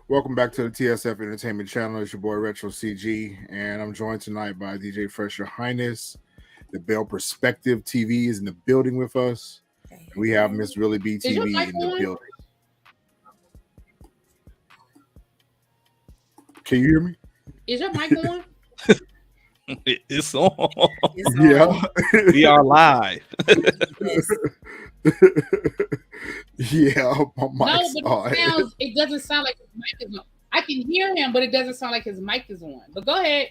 Welcome back to the TSF Entertainment Channel. It's your boy Retro CG, and I'm joined tonight by DJ Fresh Your Highness. The Bell Perspective TV is in the building with us. And we have Miss Really B Is your TV mic in the on? building. Can you hear me? Is your mic on? It's on. It's Yeah. on. We are live. Yes. Yeah, my No, mic's but on. it doesn't sound like his mic is on. I can hear him, but it doesn't sound like his mic is on. But go ahead.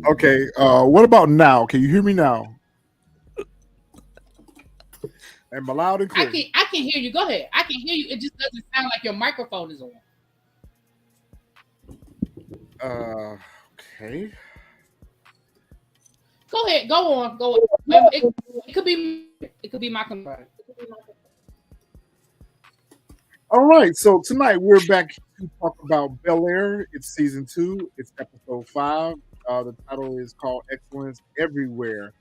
Okay, what about now? Can you hear me now? Am I loud and clear? I can hear you. Go ahead. I can hear you. It just doesn't sound like your microphone is on. Okay. Go ahead. Go on. It could be my computer. All right, so tonight we're back to talk about Bel-Air. It's season 2. It's episode 5. The title is called Excellence Everywhere.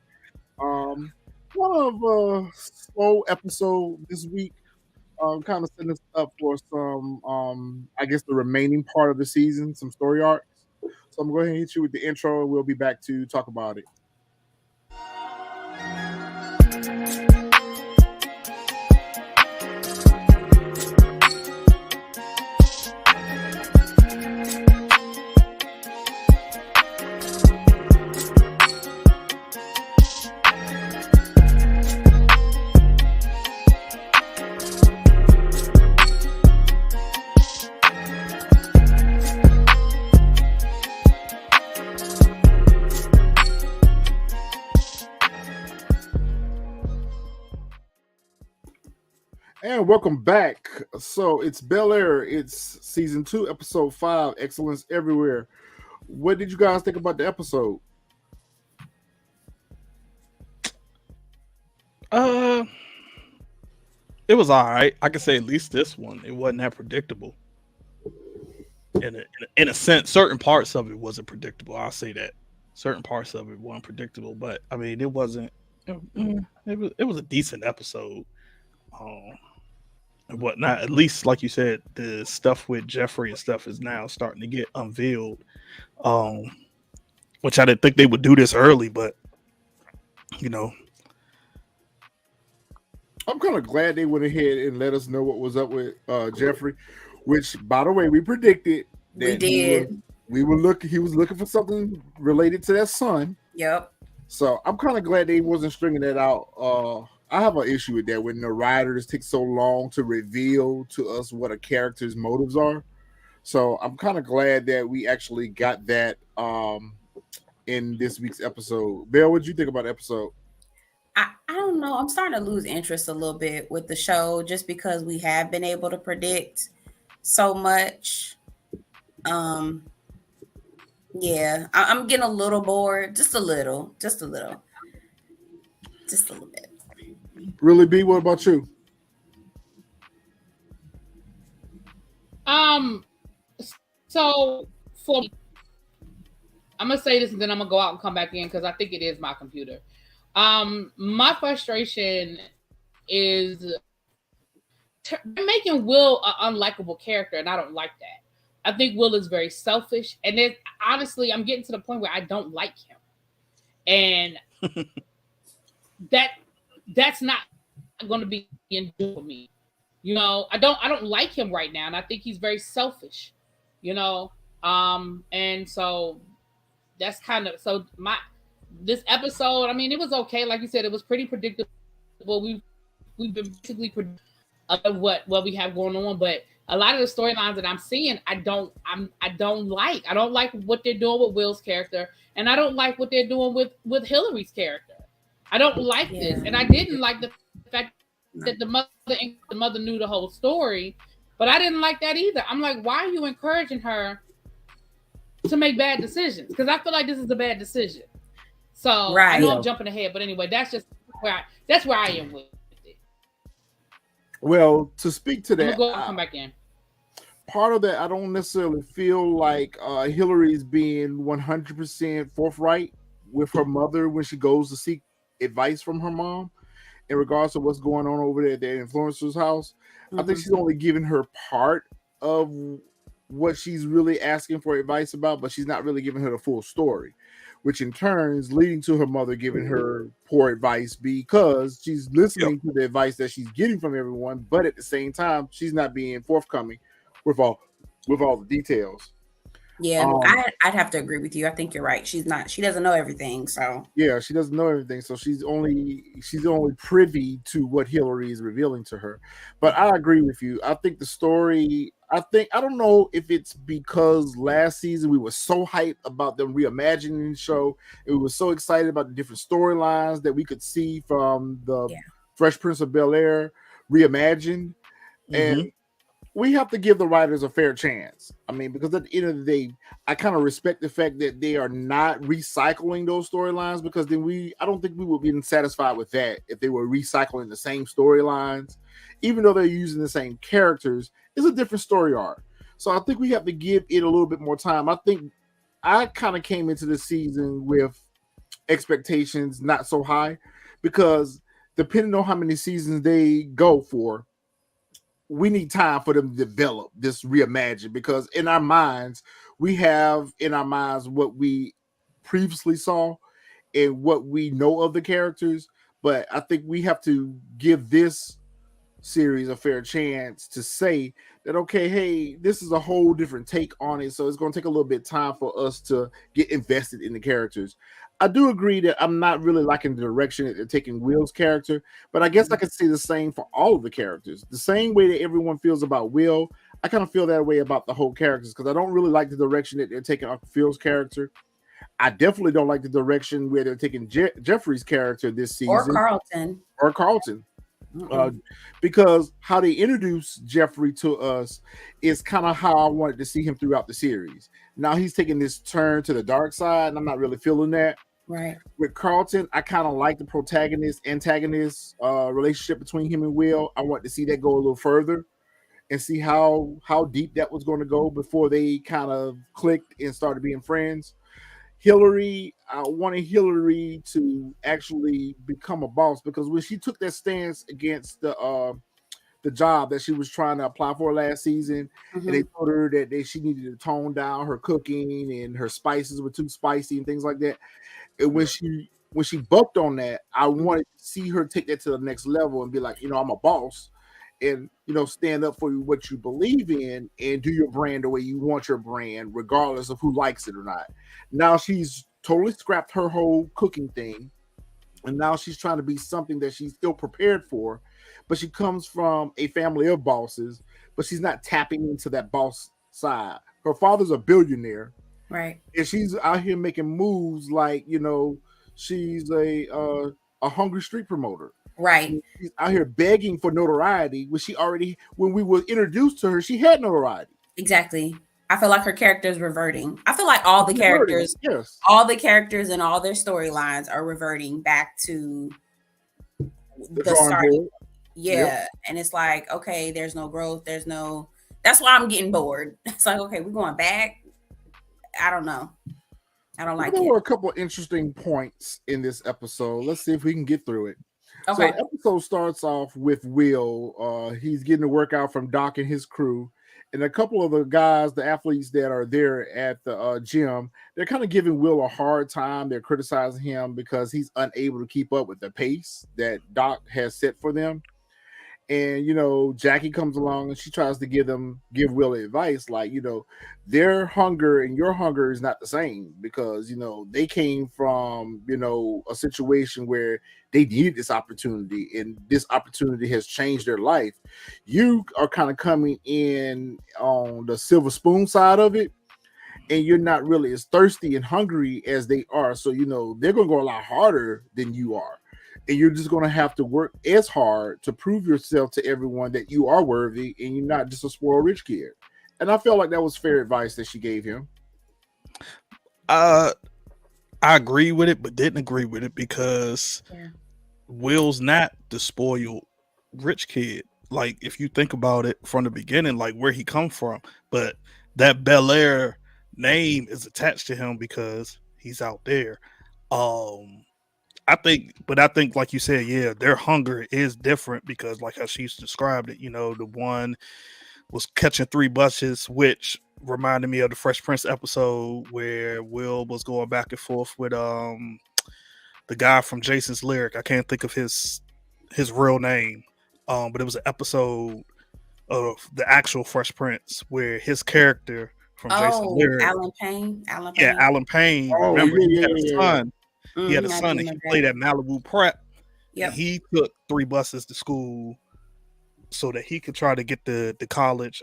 Kind of a slow episode this week. Kind of setting us up for some, I guess, the remaining part of the season, some story arcs. So I'm going to hit you with the intro, and we'll be back to talk about it. And welcome back. So it's Bel-Air. It's season 2, episode 5, Excellence Everywhere. What did you guys think about the episode? It was all right. I can say at least this one, it wasn't that predictable. In a sense, certain parts of it wasn't predictable. I'll say that certain parts of it weren't predictable, but I mean, it wasn't. It was a decent episode. And whatnot. At least, like you said, the stuff with Jeffrey and stuff is now starting to get unveiled. Which I didn't think they would do this early, but you know, I'm kind of glad they went ahead and let us know what was up with Jeffrey, which, by the way, we predicted that We did. He was looking for something related to that son. Yep. So I'm kind of glad they wasn't stringing that out. I have an issue with that when the writers take so long to reveal to us what a character's motives are. So I'm kind of glad that we actually got that in this week's episode. Belle, what did you think about the episode? I don't know. I'm starting to lose interest a little bit with the show just because we have been able to predict so much. Yeah, I'm getting a little bored. Just a little bit. Really, B, what about you? So for me, I'm gonna say this and then I'm gonna go out and come back in because I think it is my computer. My frustration is making Will an unlikable character, and I don't like that. I think Will is very selfish, and then honestly, I'm getting to the point where I don't like him, and that's not going to be enjoyable for me. You know, I don't like him right now, and I think he's very selfish. You know, and so that's kind of so this episode. I mean, it was okay, like you said, it was pretty predictable. We've been basically what we have going on, but a lot of the storylines that I'm seeing, I don't like. I don't like what they're doing with Will's character, and I don't like what they're doing with Hillary's character. I don't like this, and I didn't like the fact that the mother knew the whole story, but I didn't like that either. I'm like, why are you encouraging her to make bad decisions? Because I feel like this is a bad decision. So Right. I know I'm jumping ahead, but anyway, that's where I am with it. Well, to speak to I'm that, gonna go come back in. part of that, I don't necessarily feel like Hillary's being 100% forthright with her mother when she goes to seek advice from her mom. in regards to what's going on over there at the influencer's house. I think Mhm. she's only giving her part of what she's really asking for advice about, but she's not really giving her the full story, which in turn is leading to her mother giving her poor advice because she's Yep. listening to the advice that she's getting from everyone, but at the same time, she's not being forthcoming with all the details. Yeah, Um, I'd have to agree with you. I think you're right. She's not. She doesn't know everything. So yeah, she doesn't know everything, so she's only privy to what Hillary is revealing to her. But I agree with you. I think the story. I don't know if it's because last season we were so hyped about them reimagining the show, and we were so excited about the different storylines that we could see from the yeah, Fresh Prince of Bel-Air reimagined, and Mm-hmm. we have to give the writers a fair chance. I mean, because at the end of the day, I kind of respect the fact that they are not recycling those storylines because then I don't think we would be satisfied with that if they were recycling the same storylines, even though they're using the same characters. It's a different story arc. So I think we have to give it a little bit more time. I think I kind of came into the season with expectations not so high because depending on how many seasons they go for, we need time for them to develop this reimagine because we have in our minds what we previously saw and what we know of the characters, but I think we have to give this series a fair chance to say that okay, hey, this is a whole different take on it, so it's going to take a little bit of time for us to get invested in the characters. I do agree that I'm not really liking the direction that they're taking Will's character, but I guess I could say the same for all of the characters. The same way that everyone feels about Will, I kind of feel that way about the whole characters because I don't really like the direction that they're taking Uncle Phil's character. I definitely don't like the direction where they're taking Jeffrey's character this or season Carlton. or Carlton. Uh, Mm-mm. because how they introduce Jeffrey to us is kind of how I wanted to see him throughout the series. Now he's taking this turn to the dark side, and I'm not really feeling that. Right. With Carlton, I kind of like the protagonist antagonist relationship between him and Will. I want to see that go a little further and see how deep that was going to go before they kind of clicked and started being friends. Hillary, I wanted Hillary to actually become a boss because when she took that stance against the job that she was trying to apply for last season, and they Hmm. told her that she needed to tone down her cooking and her spices were too spicy and things like that. And when she bucked on that, I wanted to see her take that to the next level and be like, I'm a boss, and stand up for what you believe in and do your brand the way you want your brand, regardless of who likes it or not. Now she's totally scrapped her whole cooking thing, and now she's trying to be something that she's still prepared for, but she comes from a family of bosses, but she's not tapping into that boss side. Her father's a billionaire, Right. and she's out here making moves like she's a hungry street promoter. Right. She's out here begging for notoriety when we were introduced to her, she had notoriety. Exactly. I feel like her character is reverting. I feel like She's reverting, yes. all the characters and all their storylines are reverting back to The the drawing starting. board. Yep. Yeah. And it's like, okay, there's no growth. That's why I'm getting bored. It's like, okay, we're going back. I don't know. I don't Well, like there it. were a couple of interesting points in this episode. Let's see if we can get through it. So Okay. the episode starts off with Will. He's getting a workout from Doc and his crew. And a couple of the guys, the athletes that are there at the gym, they're kind of giving Will a hard time. They're criticizing him because he's unable to keep up with the pace that Doc has set for them. And Jackie comes along and she tries to give Will advice like, their hunger and your hunger is not the same because they came from a situation where they needed this opportunity and this opportunity has changed their life. You are kind of coming in on the silver spoon side of it, and you're not really as thirsty and hungry as they are. So, they're going to go a lot harder than you are. And you're just going to have to work as hard to prove yourself to everyone that you are worthy and you're not just a spoiled rich kid. And I felt like that was fair advice that she gave him. I agree with it, but didn't agree with it because Yeah. Will's not the spoiled rich kid. Like if you think about it from the beginning, like where he come from, but that Bel-Air name is attached to him because he's out there. Um, I think, like you said, yeah, their hunger is different because, like how she's described it, the one was catching three buses, which reminded me of the Fresh Prince episode where Will was going back and forth with the guy from Jason's Lyric. I can't think of his real name, but it was an episode of the actual Fresh Prince where his character from Jason's Oh, Lyric, Alan Payne. Alan yeah, Payne. Alan Payne. Oh Remember, yeah, he yeah, had a yeah, yeah, son. He had a I do son, and he remember that. played at Malibu Prep, and Yep. he took three buses to school so that he could try to get the college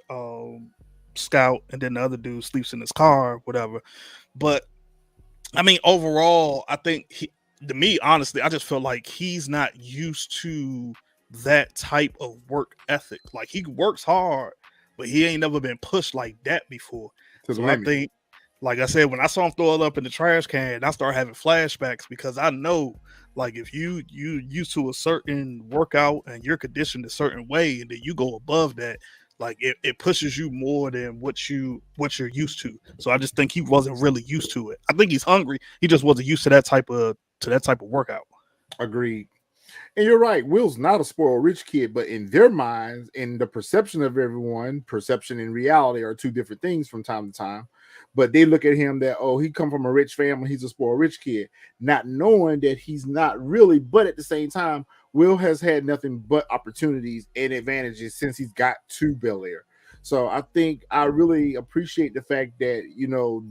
scout, and then the other dude sleeps in his car, whatever. But I mean, overall, I think to me, honestly, I just feel like he's not used to that type of work ethic. Like he works hard, but he ain't never been pushed like that before. to the So I limit. think, like I said, when I saw him throw it up in the trash can, I started having flashbacks because I know, like, if you used to a certain workout and you're conditioned a certain way, and then you go above that, like it pushes you more than what you're used to. So I just think he wasn't really used to it. I think he's hungry. He just wasn't used to that type of workout. Agreed. And you're right. Will's not a spoiled rich kid, but in their minds, in the perception of everyone, perception and reality are two different things from time to time. But they look at him that, oh, he come from a rich family, he's a spoiled rich kid, not knowing that he's not really. But at the same time, Will has had nothing but opportunities and advantages since he's got to Bel Air. So I think I really appreciate the fact that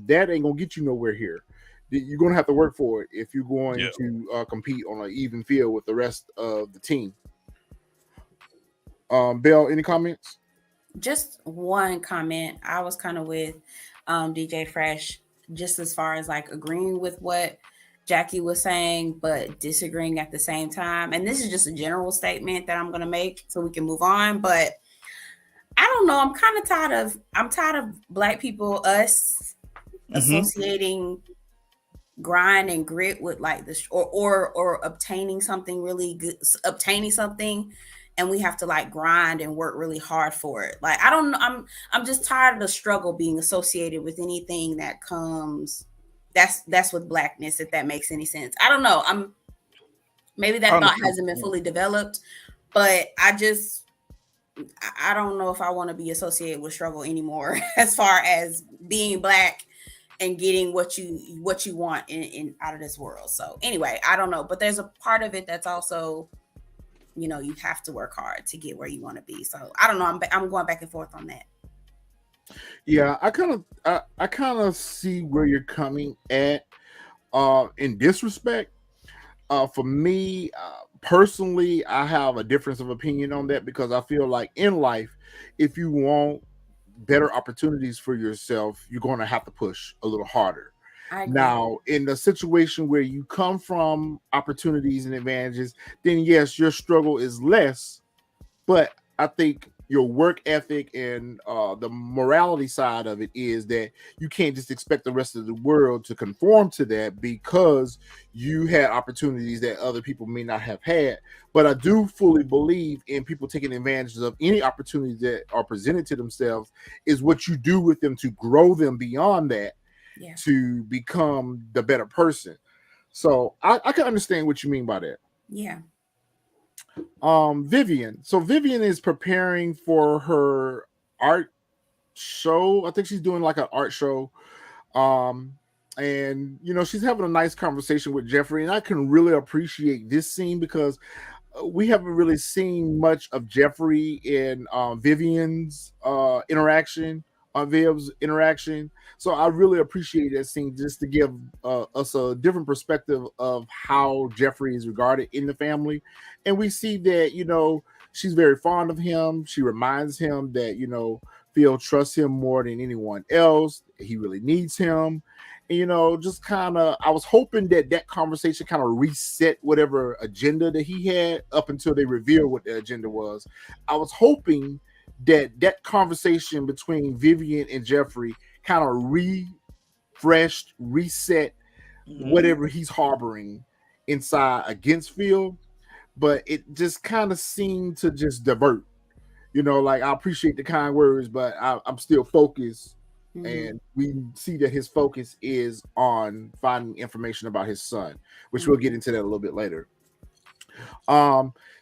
that ain't gonna get you nowhere here. You're going to have to work for it if you're going Yeah. to compete on an even field with the rest of the team. Bell, any comments? Just one comment. I was kind of with DJ Fresh, just as far as like agreeing with what Jackie was saying, but disagreeing at the same time. And this is just a general statement that I'm going to make so we can move on. But I don't know. I'm kind of tired of. I'm tired of Black people, us associating grind and grit with like this, or obtaining something really good, obtaining something, and we have to like grind and work really hard for it. Like I don't know. I'm just tired of the struggle being associated with anything that comes. That's with Blackness. If that makes any sense. I don't know. Maybe I that thought understand. hasn't been fully developed, but I don't know if I want to be associated with struggle anymore as far as being Black and getting what you want in out of this world. So anyway, I don't know, but there's a part of it that's also, you have to work hard to get where you want to be. So I don't know. I'm going back and forth on that. Yeah, I kind of see where you're coming at. In this respect, for me personally, I have a difference of opinion on that because I feel like in life, if you want better opportunities for yourself, you're going to have to push a little harder. I agree. Now, in the situation where you come from opportunities and advantages, then yes, your struggle is less. But I think your work ethic and the morality side of it is that you can't just expect the rest of the world to conform to that because you had opportunities that other people may not have had. But I do fully believe in people taking advantage of any opportunities that are presented to themselves is what you do with them to grow them beyond that Yeah. to become the better person. So I can understand what you mean by that. Yeah. Vivian. So Vivian is preparing for her art show. I think she's doing like an art show. Um, and she's having a nice conversation with Jeffrey, and I can really appreciate this scene because we haven't really seen much of Jeffrey in Vivian's interaction, on Viv's interaction. So I really appreciate that scene just to give us a different perspective of how Jeffrey is regarded in the family. And we see that, she's very fond of him. She reminds him that, Phil trusts him more than anyone else. He really needs him. And, just kind of, I was hoping that conversation kind of reset whatever agenda that he had up until they revealed what the agenda was. I was hoping that conversation between Vivian and Jeffrey kind of refreshed, reset whatever he's harboring inside against Phil, but it just kind of seemed to just divert. Like I appreciate the kind words, but I'm still focused and we see that his focus is on finding information about his son, which we'll get into that a little bit later.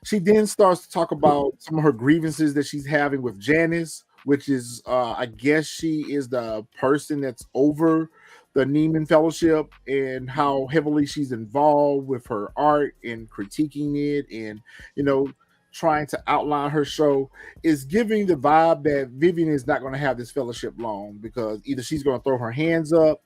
She then starts to talk about some of her grievances that she's having with Janice, which is, I guess, she is the person that's over the Neiman Fellowship, and how heavily she's involved with her art and critiquing it, and you know, trying to outline her show, is giving the vibe that Vivian is not going to have this fellowship long, because either she's going to throw her hands up,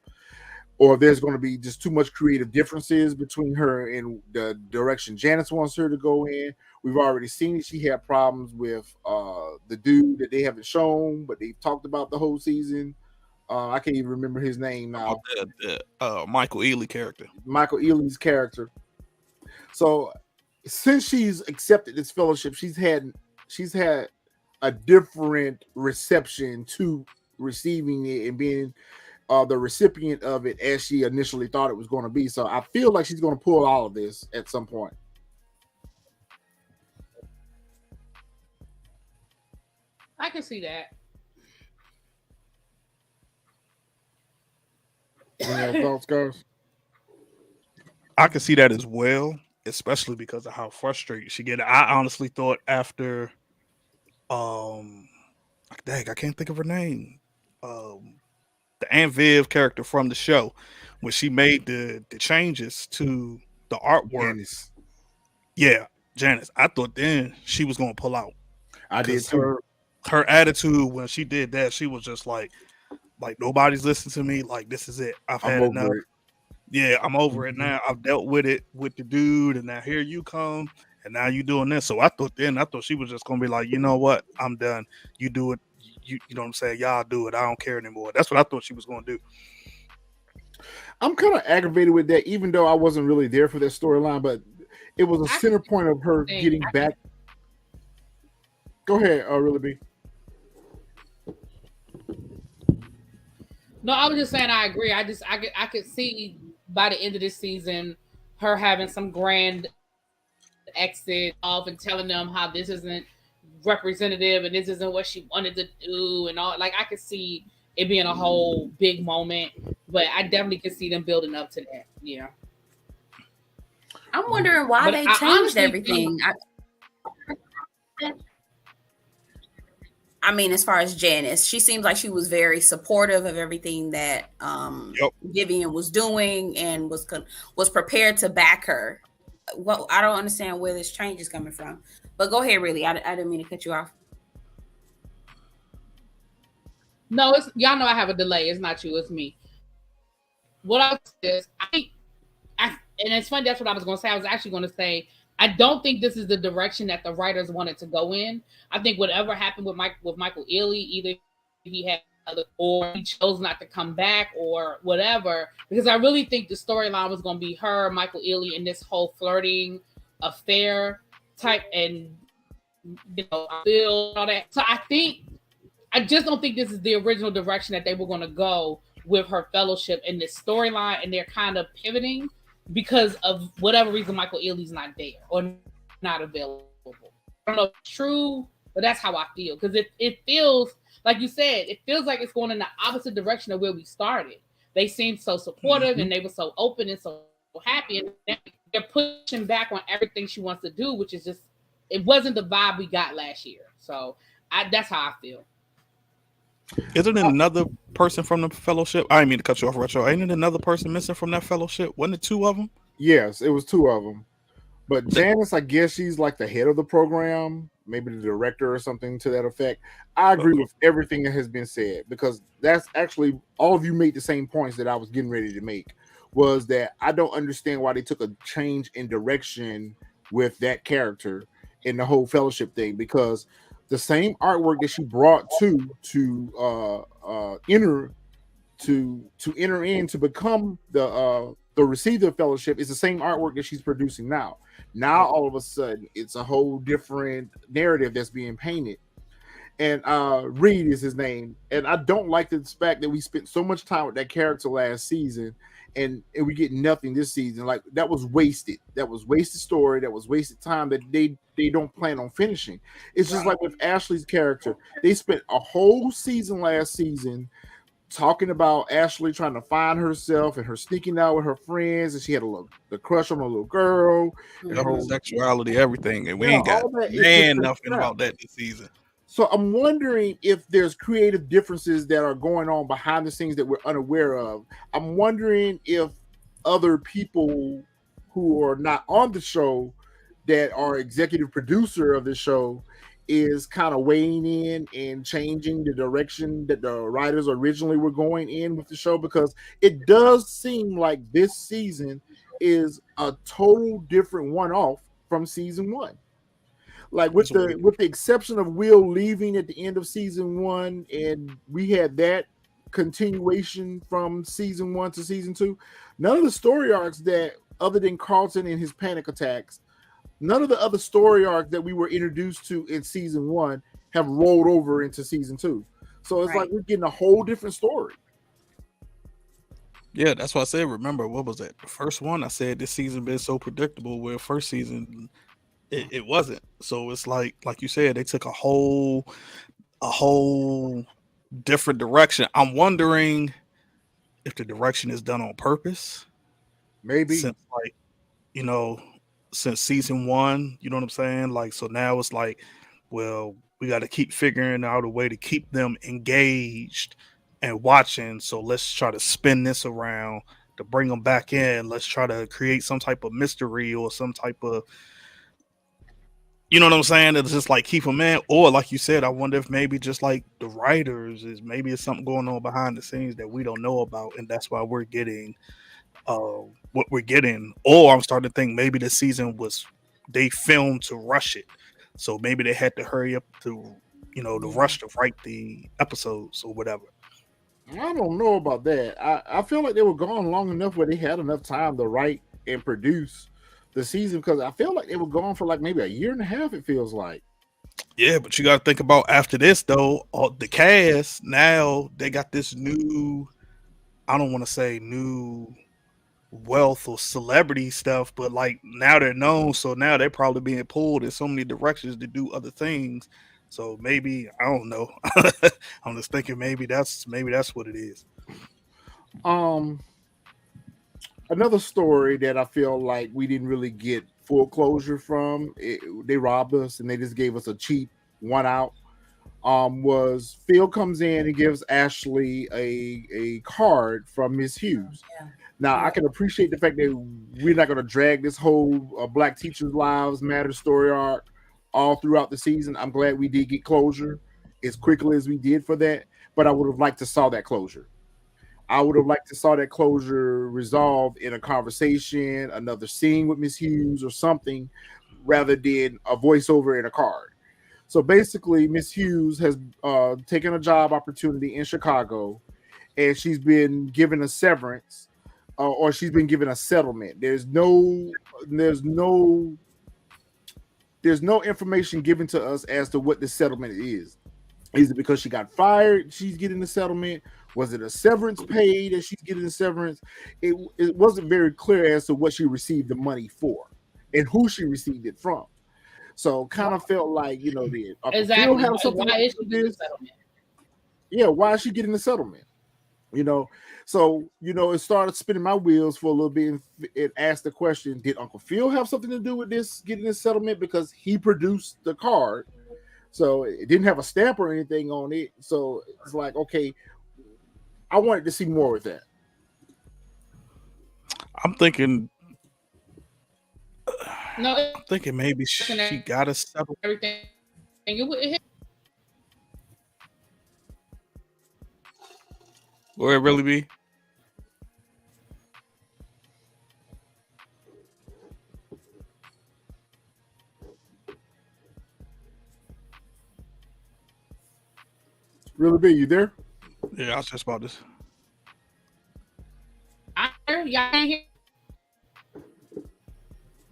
or there's going to be just too much creative differences between her and the direction Janice wants her to go in. We've already seen it. She had problems with the dude that they haven't shown, but they've talked about the whole season. I can't even remember his name now. Michael Ealy character. Michael Ealy's character. So since she's accepted this fellowship, she's had a different reception to receiving it and being the recipient of it as she initially thought it was going to be. So I feel like she's going to pull all of this at some point. I can see that. Any thoughts, guys? I can see that as well, especially because of how frustrated she get. I honestly thought after, dang, I can't think of her name. The Aunt Viv character from the show, when she made the changes to the artwork. Janice. Yeah, Janice. I thought then she was going to pull out. I did too. Her attitude when she did that, she was just like nobody's listening to me. Like, this is it. I've had enough. It. Yeah, I'm over it now. I've dealt with it with the dude, and now here you come, and now you doing this. So I thought she was just gonna be like, you know what, I'm done. You do it. You know what I'm saying? Y'all do it. I don't care anymore. That's what I thought she was gonna do. I'm kind of aggravated with that, even though I wasn't really there for that storyline, but it was a center point of her getting back. Go ahead, Really B. No, I was just saying I agree. I could see by the end of this season her having some grand exit off and telling them how this isn't representative and this isn't what she wanted to do and all. Like, I could see it being a whole big moment, but I definitely could see them building up to that. Yeah. I'm wondering why they changed everything. I mean, as far as Janice, she seems like she was very supportive of everything that Vivian was doing and was prepared to back her. Well, I don't understand where this change is coming from. But go ahead, really. I didn't mean to cut you off. No, it's y'all know I have a delay. It's not you, it's me. What I is, and it's funny. That's what I was going to say. I was actually going to say, I don't think this is the direction that the writers wanted to go in. I think whatever happened with Michael Ealy, either he had or he chose not to come back or whatever, because I really think the storyline was going to be her, Michael Ealy, and this whole flirting affair type, and Bill, all that. So I just don't think this is the original direction that they were going to go with her fellowship in this storyline, and they're kind of pivoting because of whatever reason Michael Ealy's not there or not available. I don't know if it's true, but that's how I feel, because it feels, like you said, it feels like it's going in the opposite direction of where we started. They seemed so supportive and they were so open and so happy, and they're pushing back on everything she wants to do, which is just, it wasn't the vibe we got last year. So that's how I feel. Isn't it another person from the fellowship? I didn't mean to cut you off, Retro. Ain't it another person missing from that fellowship? Wasn't it two of them? Yes, it was two of them. But Janice, I guess she's like the head of the program, maybe the director or something to that effect. I agree with everything that has been said, because that's actually, all of you made the same points that I was getting ready to make, was that I don't understand why they took a change in direction with that character in the whole fellowship thing, because the same artwork that she brought to enter in to become the receiver fellowship is the same artwork that she's producing now. Now all of a sudden it's a whole different narrative that's being painted. And Reed is his name, and I don't like the fact that we spent so much time with that character last season, and we get nothing this season. Like, that was wasted. That was wasted story. That was wasted time that they don't plan on finishing. It's just like with Ashley's character. They spent a whole season last season talking about Ashley trying to find herself and her sneaking out with her friends, and she had the crush on a little girl, and Yep, her sexuality, everything, and we yeah, ain't got all that is just been nothing scrapped. about that this season. So I'm wondering if there's creative differences that are going on behind the scenes that we're unaware of. I'm wondering if other people who are not on the show that are executive producer of the show is kind of weighing in and changing the direction that the writers originally were going in with the show, because it does seem like this season is a total different one-off from season one. Like with It's weird. the exception of Will leaving at the end of season one, and we had that continuation from season one to season two. None of the story arcs that, other than Carlton and his panic attacks, none of the other story arcs that we were introduced to in season one have rolled over into season two. So it's like we're getting a whole different story. Yeah, that's why I said, remember, what was that? The first one, I said this season been so predictable, where first season it wasn't. So it's like you said, they took a whole different direction. I'm wondering if the direction is done on purpose. Maybe. Since since season one, you know what I'm saying? Like, so now it's like, well, we got to keep figuring out a way to keep them engaged and watching. So let's try to spin this around to bring them back in. Let's try to create some type of mystery or some type of, you know what I'm saying? It's just like keep them in. Or like you said, I wonder if maybe just like the writers is maybe it's something going on behind the scenes that we don't know about, and that's why we're getting what we're getting. Or I'm starting to think maybe the season was they filmed to rush it, so maybe they had to hurry up to to rush to write the episodes or whatever. I don't know about that. I feel like they were gone long enough where they had enough time to write and produce the season, because I feel like they were gone for like maybe a year and a half, it feels like. Yeah, but you got to think about after this though, all the cast now they got this new, I don't want to say new wealth or celebrity stuff, but like now they're known, so now they're probably being pulled in so many directions to do other things. So maybe I don't know. I'm just thinking maybe that's what it is. Another story that I feel like we didn't really get full closure from, they robbed us and they just gave us a cheap one out. Was Phil comes in and gives Ashley a card from Miss Hughes. Now, I can appreciate the fact that we're not going to drag this whole Black Teachers Lives Matter story arc all throughout the season. I'm glad we did get closure as quickly as we did for that, but I would have liked to saw that closure. I would have liked to saw that closure resolved in a conversation, another scene with Miss Hughes or something, rather than a voiceover in a card. So basically, Miss Hughes has taken a job opportunity in Chicago, and she's been given a severance, or she's been given a settlement. There's no information given to us as to what the settlement is. Is it because she got fired? She's getting the settlement. Was it a severance paid that she's getting the severance? It wasn't very clear as to what she received the money for and who she received it from. So kind of felt like, the exactly. have something Why to is do she with getting the this. settlement? Yeah, why is she getting the settlement? So it started spinning my wheels for a little bit, and it asked the question: did Uncle Phil have something to do with this getting this settlement, because he produced the card? So it didn't have a stamp or anything on it. So it's like, okay, I wanted to see more with that. I'm thinking No, maybe she got to settle. Everything. Will it really be? Really big, you there? Yeah, I was just about this. Y'all can't hear.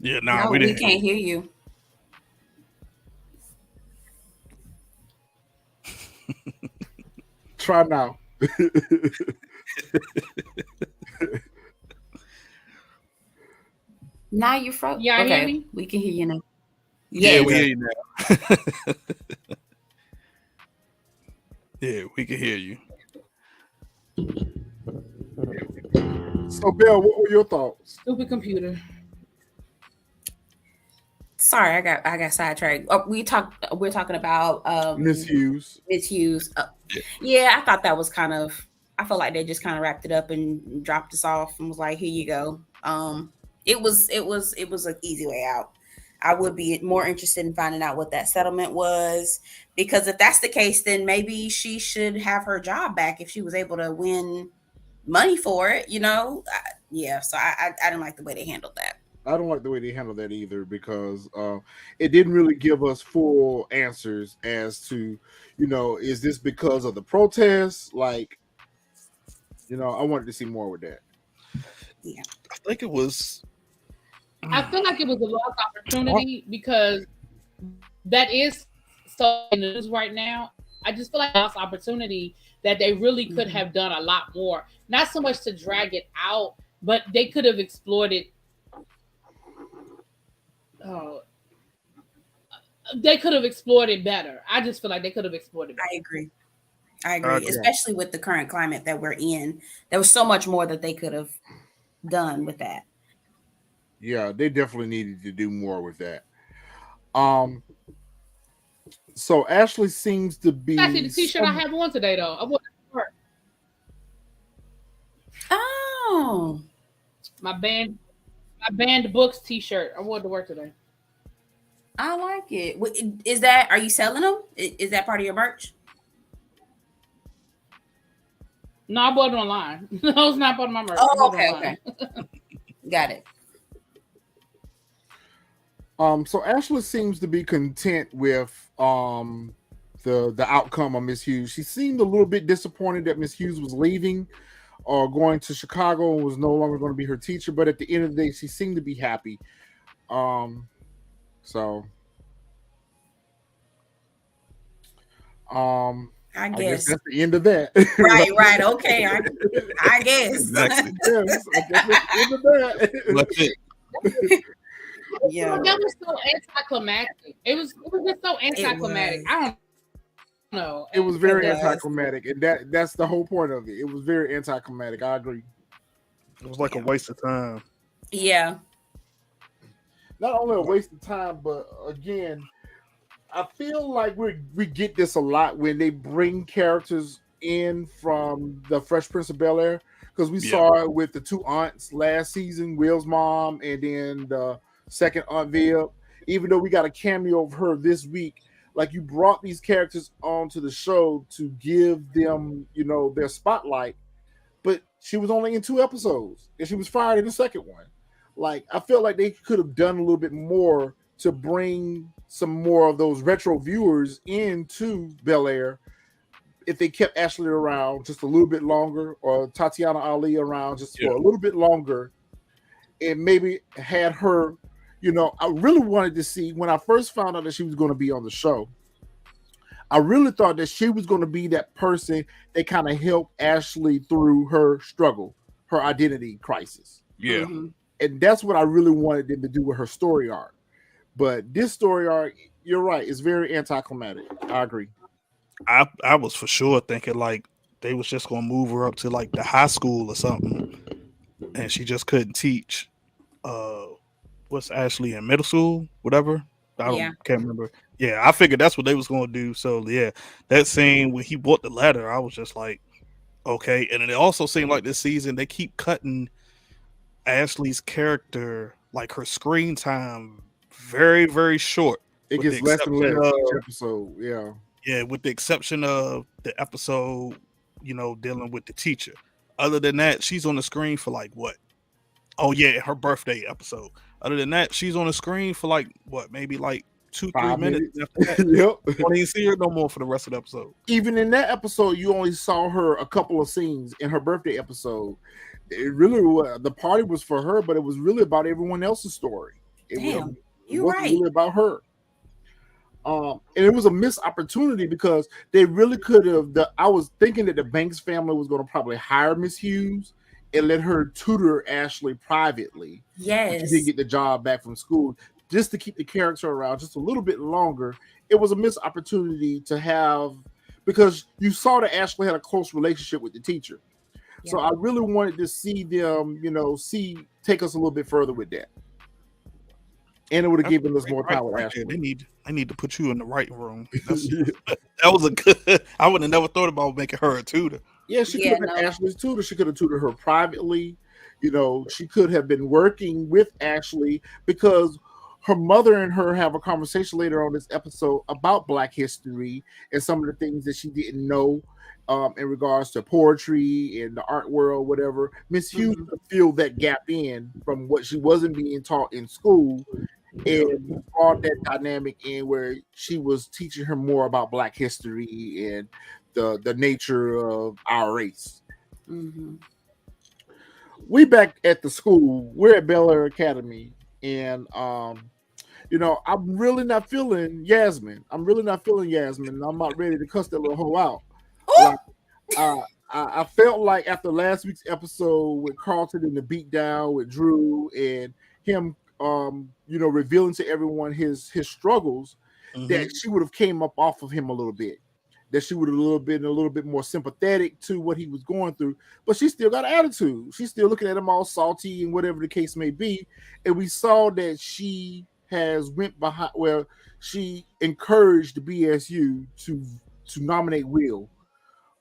Yeah, No, we didn't. We can't hear you. Try now. Now you froze. Yeah, okay, hear me? We can hear you now. Yeah, Yes. we hear you now. Yeah, we can hear you. So, Belle, what were your thoughts? Stupid computer. Sorry, I got sidetracked. Oh, we're talking about Miss Hughes. Miss Hughes. Yeah. Yeah, I thought that was kind of. I felt like they just kind of wrapped it up and dropped us off and was like, "Here you go." It was an easy way out. I would be more interested in finding out what that settlement was, because if that's the case, then maybe she should have her job back if she was able to win money for it. Yeah. So I didn't like the way they handled that. I don't like the way they handled that either because it didn't really give us full answers as to, is this because of the protests? Like, I wanted to see more with that. Yeah. I think it was. I feel like it was a lost opportunity because that is so in the news right now. I just feel like a lost opportunity that they really could have done a lot more. Not so much to drag it out, but they could have exploited. Oh, they could have exploited better. I just feel like they could have exploited better. I agree, especially with the current climate that we're in. There was so much more that they could have done with that. Yeah, they definitely needed to do more with that. So Ashley seems to be. Actually, the T-shirt I have on today, though, I wore it to work. Oh, My banned books T-shirt. I wore it to work today. I like it. Are you selling them? Is that part of your merch? No, I bought it online. No, it's not part of my merch. Oh, okay. Got it. So Ashley seems to be content with the outcome of Miss Hughes. She seemed a little bit disappointed that Miss Hughes was leaving or going to Chicago and was no longer going to be her teacher, but at the end of the day, she seemed to be happy. So I guess that's the end of that. Right. Okay. I guess. Exactly. Yes, I guess that's the end of that. That's it. Yeah. That was so anticlimactic. It was just so anticlimactic. I don't know. It was very anticlimactic, and that's the whole point of it. It was very anticlimactic. I agree. It was like a waste of time. Yeah. Not only a waste of time, but again, I feel like we get this a lot when they bring characters in from the Fresh Prince of Bel-Air, because we saw it with the two aunts last season, Will's mom, and then the second Aunt Viv. Even though we got a cameo of her this week, like, you brought these characters onto the show to give them, their spotlight, but she was only in 2 episodes and she was fired in the second one. Like, I feel like they could have done a little bit more to bring some more of those retro viewers into Bel-Air if they kept Ashley around just a little bit longer, or Tatiana Ali around just for a little bit longer, and maybe had her, I really wanted to see, when I first found out that she was going to be on the show, I really thought that she was going to be that person that kind of helped Ashley through her struggle, her identity crisis. Yeah. Mm-hmm. And that's what I really wanted them to do with her story arc. But this story arc, you're right, it's very anticlimactic. I agree. I was for sure thinking like they was just gonna move her up to like the high school or something, and she just couldn't teach. What's Ashley in middle school, whatever. Can't remember. Yeah, I figured that's what they was gonna do. So yeah, that scene when he bought the letter, I was just like, okay. And it also seemed like this season they keep cutting Ashley's character, like her screen time, very, very short. It gets less and less each episode. Yeah. Yeah, with the exception of the episode, dealing with the teacher. Other than that, she's on the screen for like what? Oh yeah, her birthday episode. Other than that, she's on the screen for like what? Maybe like 2-3 minutes. After that. Yep. Don't even see her no more for the rest of the episode. Even in that episode, you only saw her a couple of scenes in her birthday episode. It really was, the party was for her, but it was really about everyone else's story. Damn, you're right. Really about her. And it was a missed opportunity because they really could have. I was thinking that the Banks family was going to probably hire Miss Hughes and let her tutor Ashley privately. Yes, she didn't get the job back from school, just to keep the character around just a little bit longer. It was a missed opportunity to have, because you saw that Ashley had a close relationship with the teacher. So Yeah. I really wanted to see them, take us a little bit further with that, and it would have That's given us great more right, time with right there. Ashley. They need to put you in the right room. That was a good. I would have never thought about making her a tutor. Yeah, she could Yeah, have been no. Ashley's tutor. She could have tutored her privately. She could have been working with Ashley because her mother and her have a conversation later on this episode about Black history and some of the things that she didn't know in regards to poetry and the art world, whatever. Miss Hughes Mhm. could fill that gap in from what she wasn't being taught in school and brought that dynamic in where she was teaching her more about Black history and the nature of our race. Mhm. We back at the school. We're at Bel-Air Academy, and I'm really not feeling Yasmin. I'm really not feeling Yasmin. I'm not ready to cuss that little hoe out. Oh, Like uh, I felt like after last week's episode with Carlton and the beatdown with Drew and him, revealing to everyone his struggles, that Mm-hmm. she would have came up off of him a little bit. That she would have been a little bit more sympathetic to what he was going through, but she still got an attitude. She's still looking at him all salty and whatever the case may be. And we saw that she has went behind. Well, she encouraged the BSU to nominate Will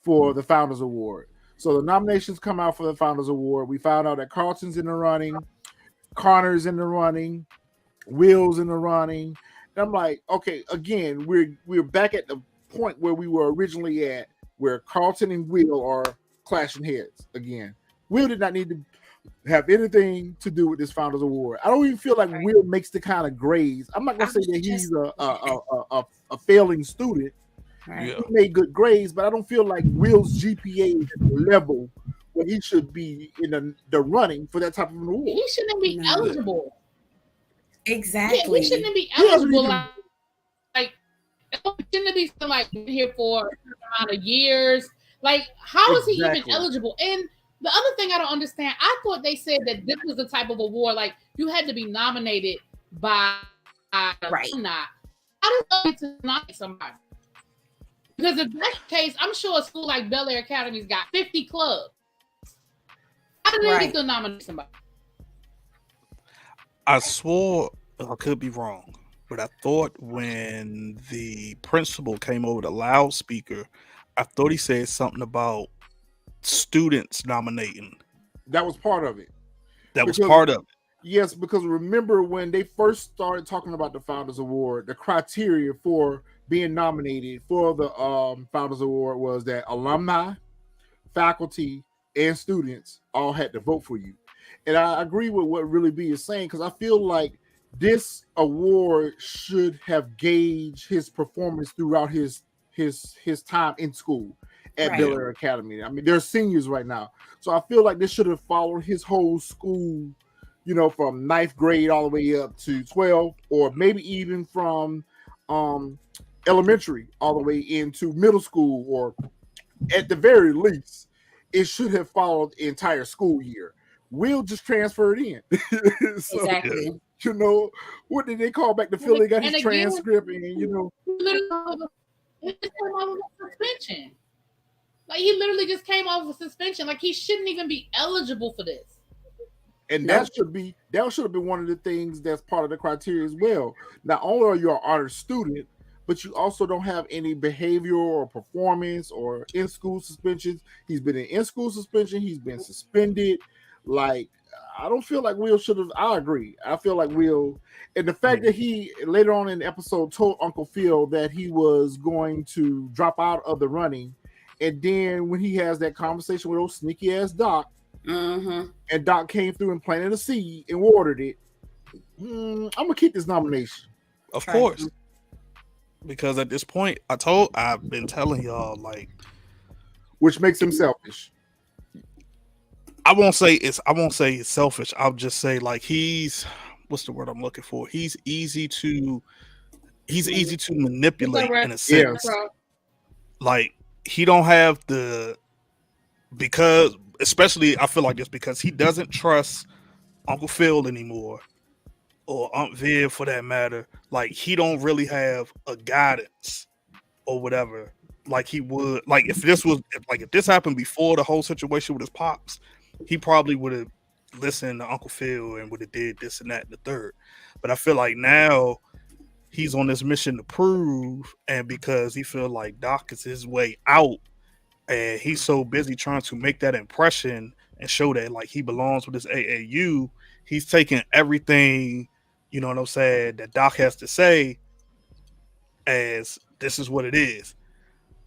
for the Founders Award. So the nominations come out for the Founders Award. We found out that Carlton's in the running, Connor's in the running, Will's in the running. And I'm like, okay, again, we're back at the point where we were originally at, where Carlton and Will are clashing heads again. Will did not need to have anything to do with this Founders Award. I don't even feel like right. Will makes the kind of grades. I'm not I gonna say was that just he's a failing student. right. Yeah. He made good grades, but I don't feel like Will's GPA is at the level where he should be in the running for that type of an award. He shouldn't be No. eligible. Yeah, he Exactly. shouldn't be He hasn't eligible. even Like shouldn't be something like been here for a certain amount of years. Like, how is he even exactly. eligible? And the other thing I don't understand, I thought they said that this was the type of award like you had to be nominated by Right. alumni. How does that get to nominate somebody? Because if that's the case, I'm sure a school like Bel-Air Academy's got 50 clubs. How do they Right. get to nominate somebody? I swore I could be wrong, but I thought when the principal came over the loudspeaker, I thought he said something about students nominating. That was part of it. That was Because part of it. yes, because remember when they first started talking about the Founders Award, the criteria for being nominated for the Founders Award was that alumni, faculty, and students all had to vote for you. And I agree with what Really B is saying because I feel like this award should have gauged his performance throughout his time in school at Right. Bel Air Academy. I mean, they're seniors right now, so I feel like this should have followed his whole school, from ninth grade all the way up to 12, or maybe even from um, elementary all the way into middle school, or at the very least, it should have followed the entire school year. Will just transferred in. So, Yeah. Exactly. what did they call back to Philly? Got his And again, transcript, and he just came off of a suspension. Like he literally just came off of a suspension. Like he shouldn't even be eligible for this. and Nope. that should have been one of the things that's part of the criteria as well. Not only are you an honor student, but you also don't have any behavioral or performance or in school suspensions. He's been in school suspension. He's been suspended. Like I don't feel like Will should have. I agree. I feel like Will, and the fact that he later on in the episode told Uncle Phil that he was going to drop out of the running, and then when he has that conversation with old sneaky ass Doc, Mm-hmm. and Doc came through and planted a seed and watered it, I'm gonna keep this nomination. Of Right. course. Because at this point, I've been telling y'all, like, Which makes him selfish. I won't say it's selfish. I'll just say like what's the word I'm looking for? He's easy to manipulate in a sense. Yes. Like he don't have because especially I feel like it's because he doesn't trust Uncle Phil anymore, or Aunt Viv for that matter. Like he don't really have a guidance or whatever like he would. Like if this happened before the whole situation with his pops, he probably would have listened to Uncle Phil and would have did this and that and the third. But I feel like now he's on this mission to prove, and because he feel like Doc is his way out, and he's so busy trying to make that impression and show that like he belongs with his AAU, he's taking everything, you know what I'm saying, that Doc has to say as this is what it is.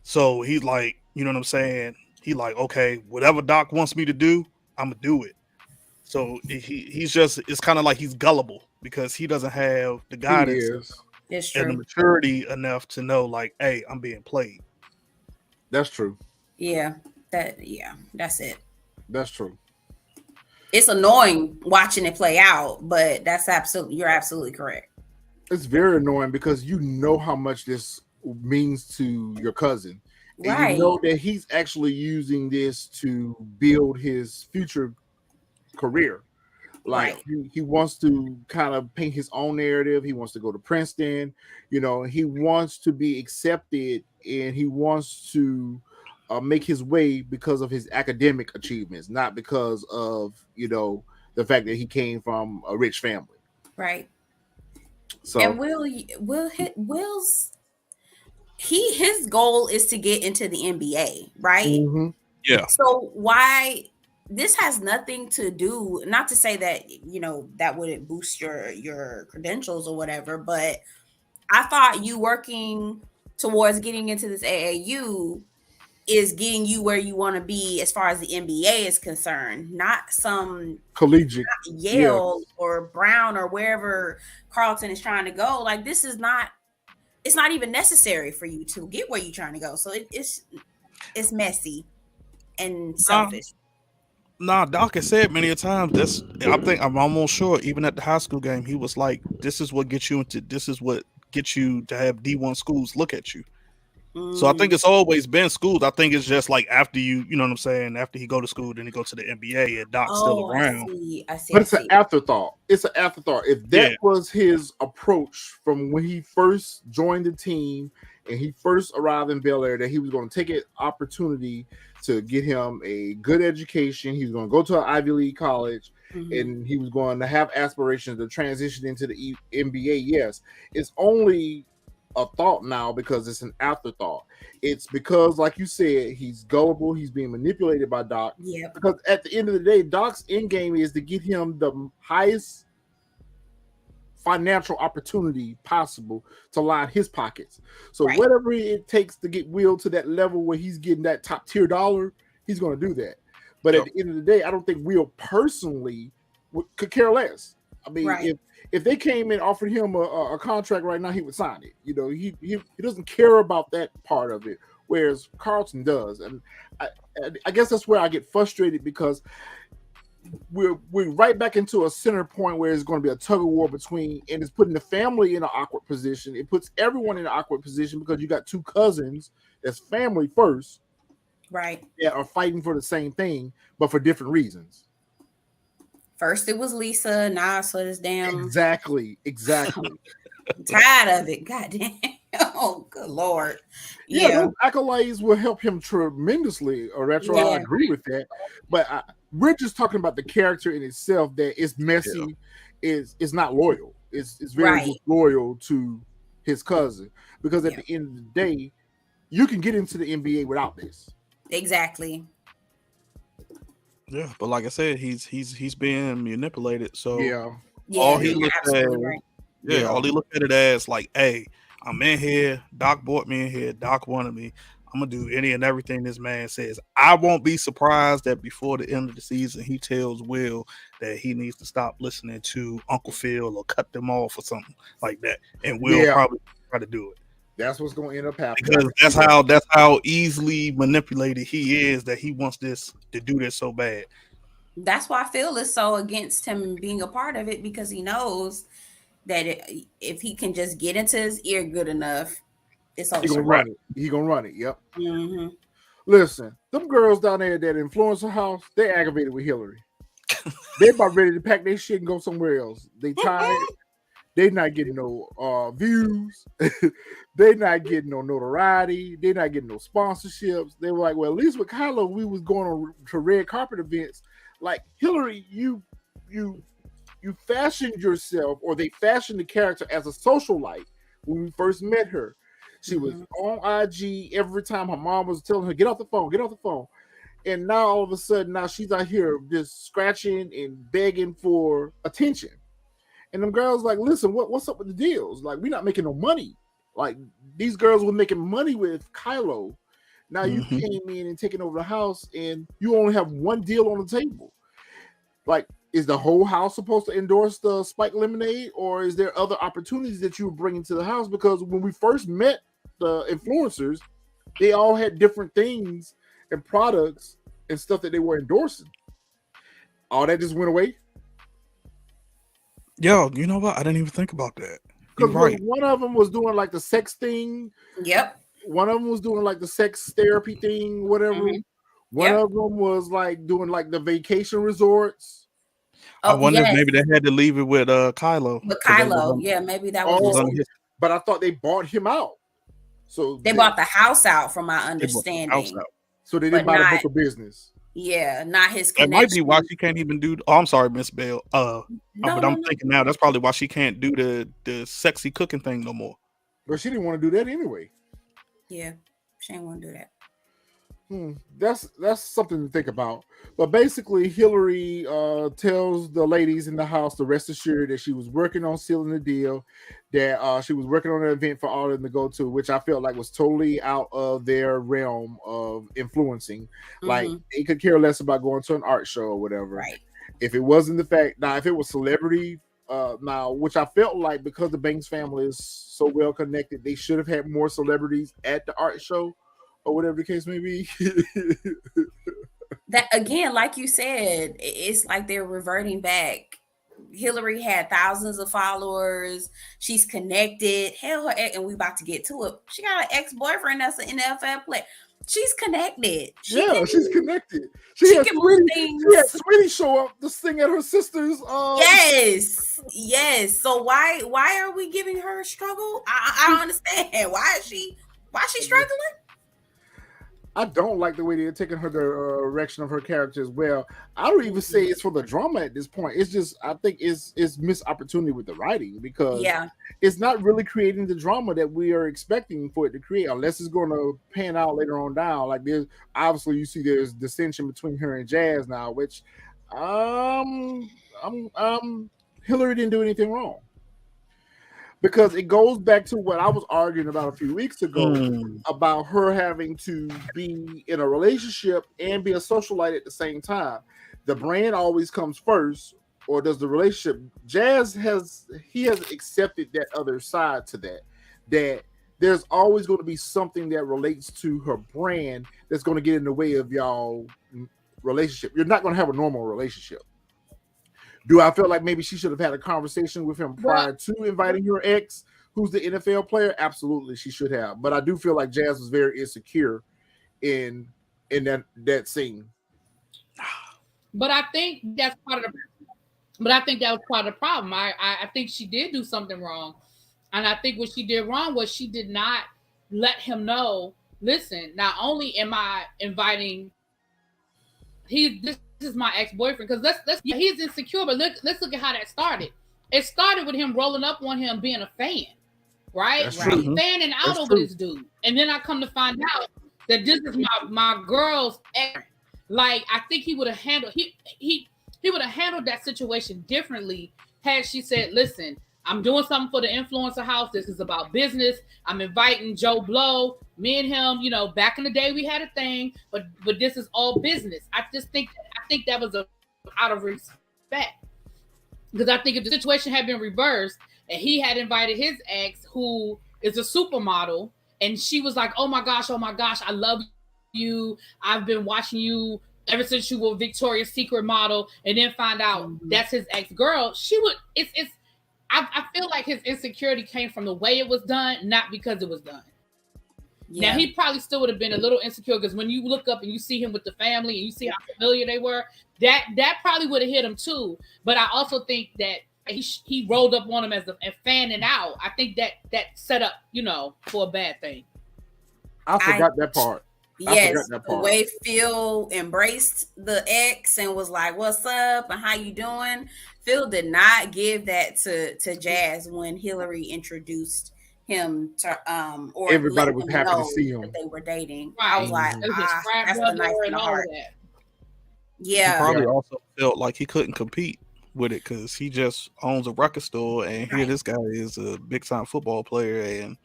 So he's like, you know what I'm saying? He like, okay, whatever Doc wants me to do, I'm gonna do it. So he's just, it's kind of like he's gullible because he doesn't have the He guidance is. It's and the true. maturity enough to know like, hey, I'm being played. That's true. Yeah, that's it. That's true. It's annoying watching it play out, but you're absolutely correct. It's very annoying because you know how much this means to your cousin. And you Right. know that he's actually using this to build his future career. Like Right. he wants to kind of paint his own narrative. He wants to go to Princeton. You know, he wants to be accepted and he wants to make his way because of his academic achievements, not because of, you know, the fact that he came from a rich family. Right. So And Will's his goal is to get into the NBA, right? mhm. Yeah. So why this has nothing to do, not to say that, that wouldn't boost your credentials or whatever, but I thought you working towards getting into this AAU is getting you where you want to be as far as the NBA is concerned, not some Collegiate. Yeah. Yale or Brown or wherever Carlton is trying to go. Like this is not, it's not even necessary for you to get where you're trying to go. So it's messy and selfish. Nah, Doc has said many a times. I'm almost sure. Even at the high school game, he was like, "This is what gets you into. This is what gets you to have D1 schools look at you." So I think it's always been schools. I think it's just like after you know what I'm saying. After he go to school, then he go to the NBA, and Doc's still Oh, around. I see. But it's an afterthought. It's an afterthought. If that Yeah. was his approach from when he first joined the team and he first arrived in Bel-Air, that he was going to take an opportunity to get him a good education. He was going to go to an Ivy League college, and he was going to have aspirations to transition into the NBA. Yes, it's only a thought now because it's an afterthought. It's because, like you said, he's gullible. He's being manipulated by Doc. Yeah. Because at the end of the day, Doc's end game is to get him the highest financial opportunity possible to line his pockets. So Right. whatever it takes to get Will to that level where he's getting that top tier dollar, he's going to do that. But at the end of the day, I don't think Will personally could care less. I mean, Right. if they came and offered him a contract right now, he would sign it. You know, he doesn't care about that part of it, whereas Carlton does. And I guess that's where I get frustrated because we're right back into a center point where it's going to be a tug of war between, and it's putting the family in an awkward position. It puts everyone in an awkward position because you got two cousins that's family first, Right. that are fighting for the same thing, but for different reasons. First it was Lisa, now it's for this damn Exactly. I'm tired of it. God damn. Oh, good Lord. Yeah, Yeah. those accolades will help him tremendously, or that's why I Yeah. agree with that. But we're just talking about the character in itself that is messy, is not loyal. It's very Right. disloyal to his cousin because at Yeah. the end of the day, you can get into the NBA without this. Exactly. Yeah, but like I said, he's being manipulated. So Yeah. all Yeah, he you're looked at, absolutely right. all he looked at it as like, hey, I'm in here. Doc brought me in here. Doc wanted me. I'm gonna do any and everything this man says. I won't be surprised that before the end of the season, he tells Will that he needs to stop listening to Uncle Phil or cut them off or something like that. And Will Yeah. probably try to do it. That's what's going to end up happening. Because that's how easily manipulated he is, that he wants this to do this so bad. That's why Phil is so against him being a part of it, because he knows that if he can just get into his ear good enough, it's He over. gonna run it. He gonna run it. Yep. Mm-hmm. Listen, them girls down there at that influencer house, they aggravated with Hillary. They about ready to pack their shit and go somewhere else. They tired. They not getting no views. They not getting no notoriety. They not getting no sponsorships. They were like, well, at least with Kylo, we was going on to red carpet events. Like Hillary, you you fashioned yourself, or they fashioned the character as a socialite when we first met her. She was on IG every time her mom was telling her, get off the phone, get off the phone. And now all of a sudden, now she's out here just scratching and begging for attention. And them girls like, listen, what's up with the deals? Like, we're not making no money. Like, these girls were making money with Kylo. Now you came in and taking over the house, and you only have one deal on the table. Like, is the whole house supposed to endorse the Spike Lemonade, or is there other opportunities that you were bringing to the house? Because when we first met the influencers, they all had different things and products and stuff that they were endorsing. All that just went away. Yo, you know what? I didn't even think about that. You're Because right. one of them was doing like the sex thing. Yep. One of them was doing like the sex therapy thing, whatever. One of them was like doing like the vacation resorts. I wonder if maybe they had to leave it with Kylo. With Kylo, yeah, maybe that was. But I thought they bought him out. So they bought the house out, from my understanding. So they didn't buy the book of business. Yeah, not his connection. That might be why she can't even do. Oh, I'm sorry, Miss Bell. But I'm thinking now that's probably why she can't do the sexy cooking thing no more. But she didn't want to do that anyway. Yeah, she didn't want to do that. That's something to think about. But basically, Hillary tells the ladies in the house to rest assured that she was working on sealing the deal, that she was working on an event for all of them to go to, which I felt like was totally out of their realm of influencing. Like, they could care less about going to an art show or whatever. Right. If it wasn't the fact, now if it was celebrity, now which I felt like because the Banks family is so well connected, they should have had more celebrities at the art show or whatever the case may be. That again, like you said, it's like they're reverting back. Hillary had thousands of followers. She's connected. Hell, and we about to get to it. She got an ex-boyfriend that's an NFL player. She's connected. She's connected. She can move things. She had Sweetie show up to sing at her sister's. Yes. So why are we giving her a struggle? I don't understand. Why is she struggling? I don't like the way they're taking her direction of her character as well. I don't even say it's for the drama at this point. It's just, I think it's missed opportunity with the writing, because it's not really creating the drama that we are expecting for it to create, unless it's going to pan out later on down. Like, there's obviously, you see there's dissension between her and Jazz now, which Hillary didn't do anything wrong. Because it goes back to what I was arguing about a few weeks ago about her having to be in a relationship and be a socialite at the same time. The brand always comes first, or does the relationship? Jazz has accepted that other side to that there's always going to be something that relates to her brand that's going to get in the way of y'all relationship. You're not going to have a normal relationship. Do I feel like maybe she should have had a conversation with him prior to inviting her ex, who's the NFL player? Absolutely, she should have. But I do feel like Jazz was very insecure in that scene. But I think that's part of the. But I think that was part of the problem. I think she did do something wrong, and I think what she did wrong was she did not let him know. Listen, not only am I inviting, this is my ex-boyfriend, because he's insecure, but let's look at how that started. It started with him rolling up on him being a fan, right? That's true. Fanning out over this dude, and then I come to find out that this is my girl's ex. Like, I think he would have handled he would have handled that situation differently had she said, "Listen, I'm doing something for the influencer house. This is about business. I'm inviting Joe Blow. Me and him, back in the day we had a thing, but this is all business." I think that was out of respect, because I think if the situation had been reversed and he had invited his ex, who is a supermodel, and she was like, "Oh my gosh, I love you. I've been watching you ever since you were Victoria's Secret model," and then find out that's his ex-girl, she would. I feel like his insecurity came from the way it was done, not because it was done. Yeah. Now, he probably still would have been a little insecure, because when you look up and you see him with the family and you see how familiar they were, that probably would have hit him too. But I also think that he rolled up on him and fanning out. I think that set up, for a bad thing. I forgot that part. Yes, the way Phil embraced the ex and was like, "What's up?" and "How you doing?" Phil did not give that to Jazz when Hillary introduced him to or everybody let was him happy to know see him that they were dating. Right. I was like, that's the knife in the heart. Yeah, he probably also felt like he couldn't compete with it because he just owns a record store, and here this guy is a big time football player, and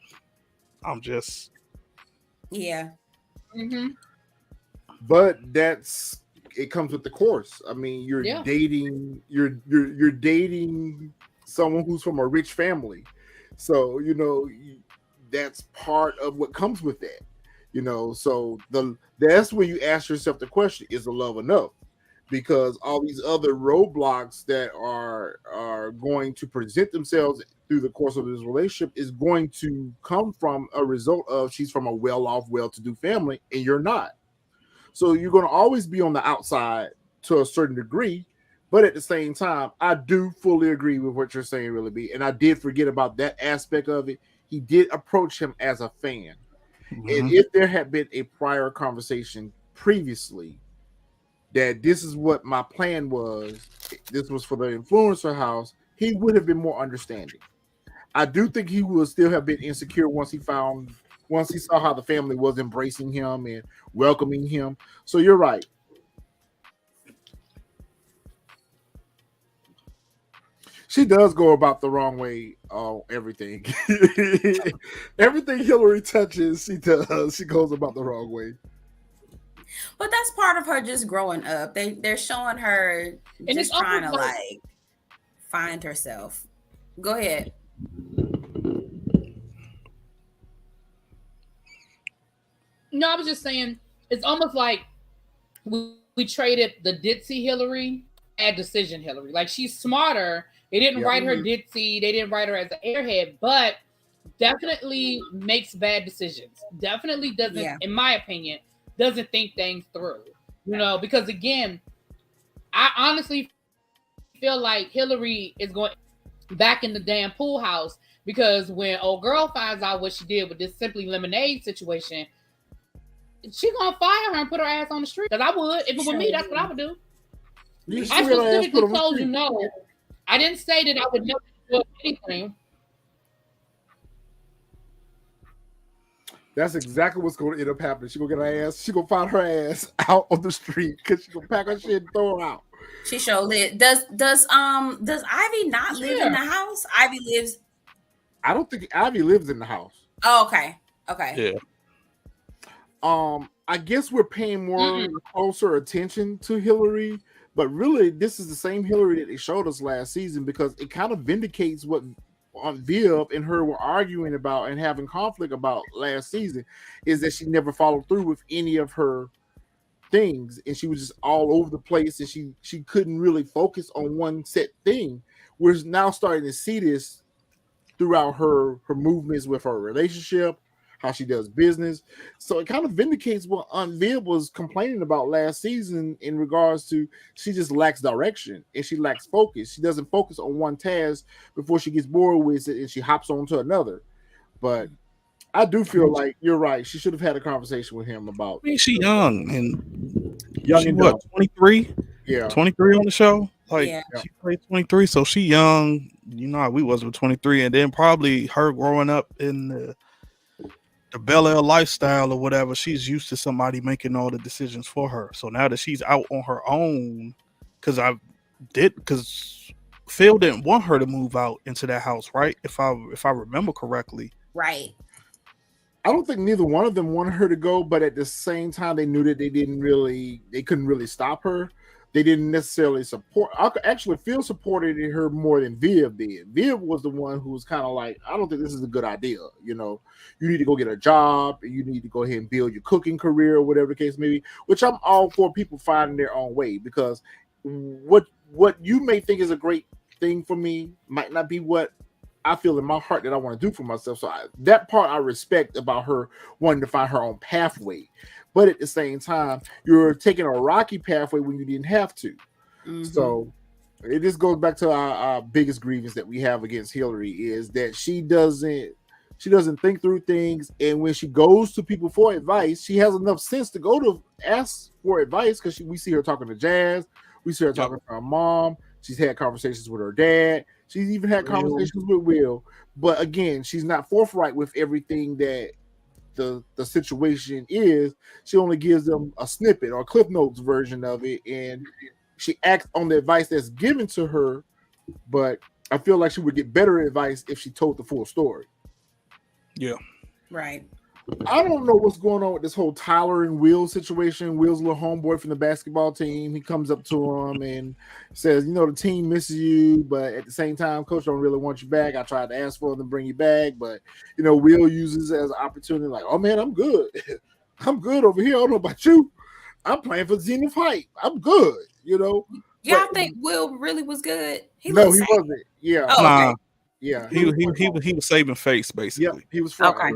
I'm just But it comes with the course. I mean, you're dating you're dating someone who's from a rich family, so that's part of what comes with that. So that's when you ask yourself the question: is the love enough? Because all these other roadblocks that are going to present themselves through the course of this relationship is going to come from a result of she's from a well-off, well-to-do family, and you're not. So you're going to always be on the outside to a certain degree, but at the same time, I do fully agree with what you're saying, really, B. And I did forget about that aspect of it. He did approach him as a fan, and if there had been a prior conversation previously that this is what my plan was, this was for the influencer house, he would have been more understanding. I do think he would still have been insecure once he saw how the family was embracing him and welcoming him. So you're right. She does go about the wrong way on everything. Everything Hillary touches, she does. She goes about the wrong way. But that's part of her just growing up. They're showing her and just trying to like find herself. Go ahead. No, I was just saying it's almost like we traded the ditzy Hillary bad decision Hillary. Like, she's smarter. They didn't write her ditzy. They didn't write her as an airhead, but definitely makes bad decisions. Definitely doesn't, in my opinion, doesn't think things through. Because again, I honestly feel like Hillary is going back in the damn pool house, because when old girl finds out what she did with this Simply Lemonade situation, she gonna fire her and put her ass on the street. Because I would, if it were me, that's what I would do. I specifically told you no. I didn't say that I would never do anything. That's exactly what's going to end up happening. She gonna get her ass. She gonna find her ass out on the street because she gonna pack her shit and throw her out. She sure lit. Does Ivy not live in the house? Ivy lives. I don't think Ivy lives in the house. Oh, okay. Okay. Yeah. I guess we're paying more closer attention to Hillary, but really, this is the same Hillary that they showed us last season, because it kind of vindicates what Viv and her were arguing about and having conflict about last season, is that she never followed through with any of her things, and she was just all over the place, and she couldn't really focus on one set thing. We're now starting to see this throughout her movements with her relationship, how she does business. So it kind of vindicates what Aunt Viv was complaining about last season in regards to she just lacks direction and she lacks focus. She doesn't focus on one task before she gets bored with it and she hops on to another. But I do feel like you're right. She should have had a conversation with him about. I mean, she's young and what, 23? Yeah, 23 on the show. Like, she played 23, so she young. We wasn't 23, and then probably her growing up in the Bel-Air lifestyle or whatever, she's used to somebody making all the decisions for her. So now that she's out on her own, because Phil didn't want her to move out into that house, right? If I remember correctly. Right. I don't think neither one of them wanted her to go, but at the same time, they knew that they couldn't really stop her. They didn't necessarily support. Actually, Phil supported her more than Viv did. Viv was the one who was kind of like, I don't think this is a good idea. You need to go get a job, and you need to go ahead and build your cooking career or whatever the case may be, which I'm all for people finding their own way, because what you may think is a great thing for me might not be what I feel in my heart that I want to do for myself. So that part I respect about her wanting to find her own pathway. But at the same time, you're taking a rocky pathway when you didn't have to. Mm-hmm. So This goes back to our biggest grievance that we have against Hillary is that she doesn't think through things, and when she goes to people for advice, she has enough sense to go to ask for advice because we see her talking to Jazz, we see her Yep. talking to her mom. She's had conversations with her dad. She's even had Will. conversations with Will. But again, she's not forthright with everything that the situation is. She only gives them a snippet or Cliff Notes version of it, and she acts on the advice that's given to her. But I feel like she would get better advice if she told the full story. Yeah. Right. I don't know what's going on with this whole Tyler and Will situation. Will's little homeboy from the basketball team. He comes up to him and says, the team misses you, but at the same time, coach don't really want you back. I tried to ask for them to bring you back, but Will uses it as an opportunity, like, oh man, I'm good. I'm good over here. I don't know about you. I'm playing for Zenith Height. I'm good, Y'all But- think Will really was good? no, he wasn't. Yeah. Oh, Nah, okay. Yeah. he was saving face Yep, basically. he was front. Okay.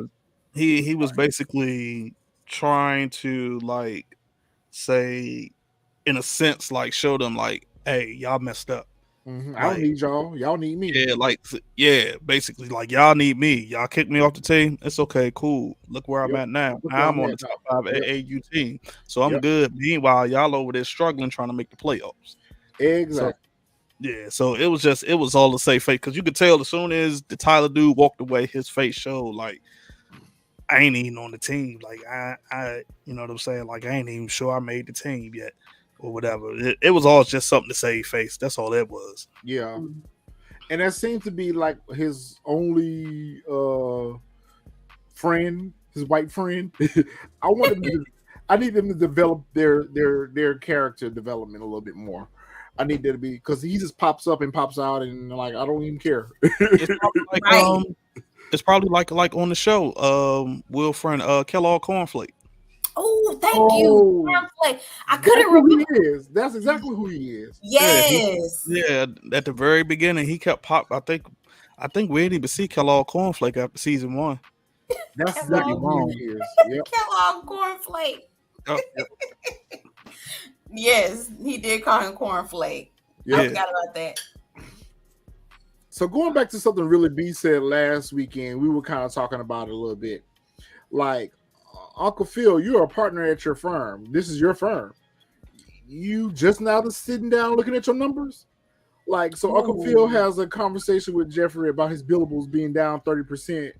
He was basically trying to like say, in a sense, like show them like, hey, y'all messed up. I don't need y'all. Y'all need me. Yeah, basically like y'all need me. Y'all kicked me off the team. It's okay, cool. Look where I'm Yep. at now. Look where I'm I'm on at the now. top 5 Yep. AAU team, so I'm Yep. good. Meanwhile, y'all over there struggling trying to make the playoffs. Exactly. Yeah, so it was all the safe face because you could tell as soon as the Tyler dude walked away, his face showed like I ain't even on the team. Like I you know what I'm saying? Like I ain't even sure I made the team yet or whatever. It was all just something to save face. That's all it was. Yeah. And that seemed to be like his only friend, his white friend. I need them to develop their character development a little bit more. I need that to be because he just pops up and pops out and like I don't even care. It's probably like Right. it's probably like on the show, Will Friend, Kellogg Cornflake. Oh, thank Oh. you. Cornflake. I That's couldn't who remember. he is. That's exactly who he is. Yes. Yeah, at the very beginning, he kept pop. I think we didn't even see Kellogg Cornflake after season 1. That's Kellogg. exactly who he is. Yep. Kellogg Cornflake. Oh, Yes, he did call him Cornflake. I yeah. forgot about that. So going back to something really B said last weekend, we were kind of talking about it a little bit. Like, Uncle Phil, you're a partner at your firm. This is your firm. You just now just sitting down looking at your numbers? Like, so Uncle Phil has a conversation with Jeffrey about his billables being down 30%.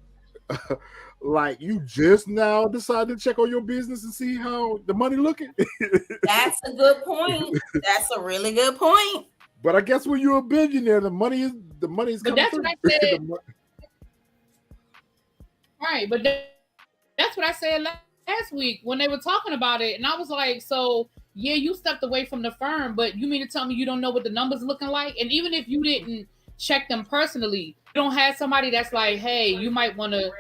Like, you just now decided to check on your business and see how the money looking? That's a good point. That's a really good point. But I guess when you're a billionaire, the money is But coming that's through. what I said. Right, but that's what I said last week when they were talking about it, and I was like, so yeah, you stepped away from the firm, but you mean to tell me you don't know what the numbers looking like? And even if you didn't check them personally, you don't have somebody that's like, hey, you might want to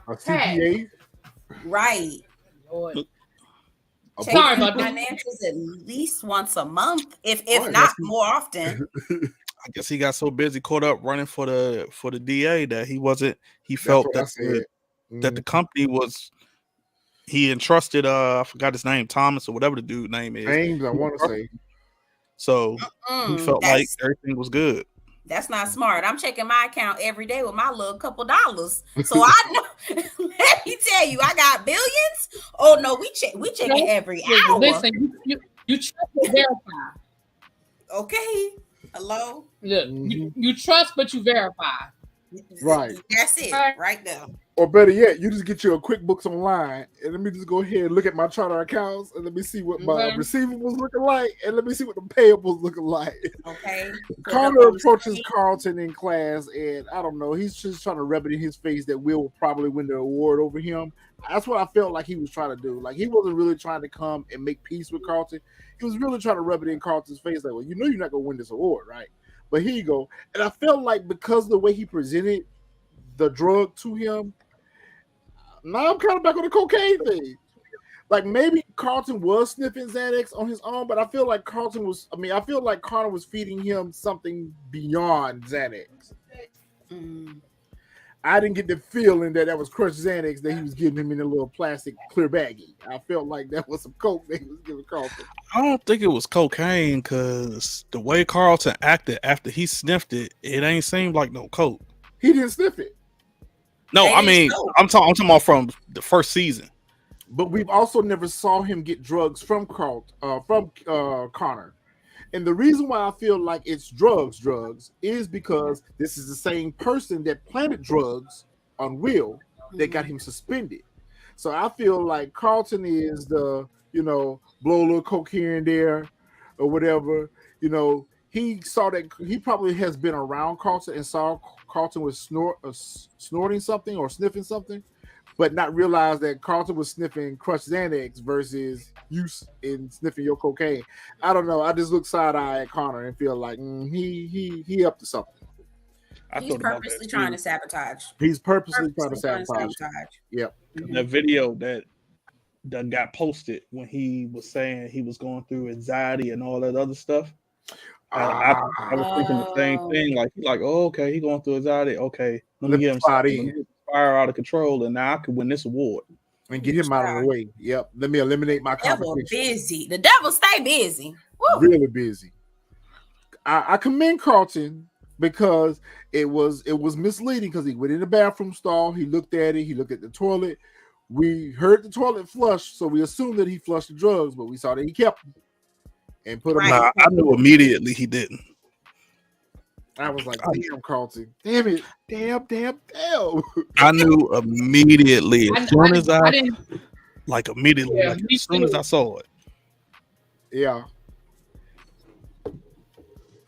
A CPA? Right. Lord. A Sorry bookkeeper? about that. Finances at least once a month, if Right, not that's- more often. I guess he got so busy caught up running for the DA that he wasn't. He That's felt what I that said. that the company was. He entrusted. I forgot his name, Thomas or whatever the dude name is. Names I want to say. So he felt like everything was good. That's not smart. I'm checking my account every day with my little couple dollars. So I know. Let me tell you, I got billions. Oh no, we checking every hour. Listen, you trust but verify. Okay. Hello. Look, you trust but you verify. Right. That's it. Right there. Or better yet, you just get your QuickBooks online and let me just go ahead and look at my charter accounts and let me see what my receivables looking like and let me see what the payables looking like. Okay. Connor approaches Carlton in class and I don't know, he's just trying to rub it in his face that Will will probably win the award over him. That's what I felt like he was trying to do. Like he wasn't really trying to come and make peace with Carlton. He was really trying to rub it in Carlton's face like, well, you know you're not going to win this award, right? But here you go. And I felt like because of the way he presented the drug to him, now I'm kind of back on the cocaine thing. Like maybe Carlton was sniffing Xanax on his own, but I feel like Connor was feeding him something beyond Xanax. I didn't get the feeling that was crushed Xanax that he was giving him in a little plastic clear baggie. I felt like that was some coke that he was giving Carlton. I don't think it was cocaine because the way Carlton acted after he sniffed it, it ain't seemed like no coke. He didn't sniff it. No, I mean, I'm talking about from the first season. But we've also never saw him get drugs from Connor. And the reason why I feel like it's drugs, is because this is the same person that planted drugs on Will that got him suspended. So I feel like Carlton is the, blow a little coke here and there or whatever. He saw that he probably has been around Carlton and saw Carlton was snorting something or sniffing something, but not realize that Carlton was sniffing crushed Xanax versus you in sniffing your cocaine. I don't know. I just look side eye at Connor and feel like he up to something. He's purposely trying to sabotage. He's purposely trying to sabotage. Yep. That video that got posted when he was saying he was going through anxiety and all that other stuff. I was thinking the same thing. Like, oh, okay, he going through anxiety. Okay, let me get him fire out of control, and now I could win this award and get him out of the way. Yep. Let me eliminate my competition. Busy. The devil stay busy. Woo. Really busy. I commend Carlton because it was misleading because he went in the bathroom stall. He looked at it. He looked at the toilet. We heard the toilet flush, so we assumed that he flushed the drugs, but we saw that he kept them. And put him. I knew immediately he didn't. I was like, damn, Carlton. Damn it. Damn. I knew immediately. As soon as as soon as I saw it. Yeah.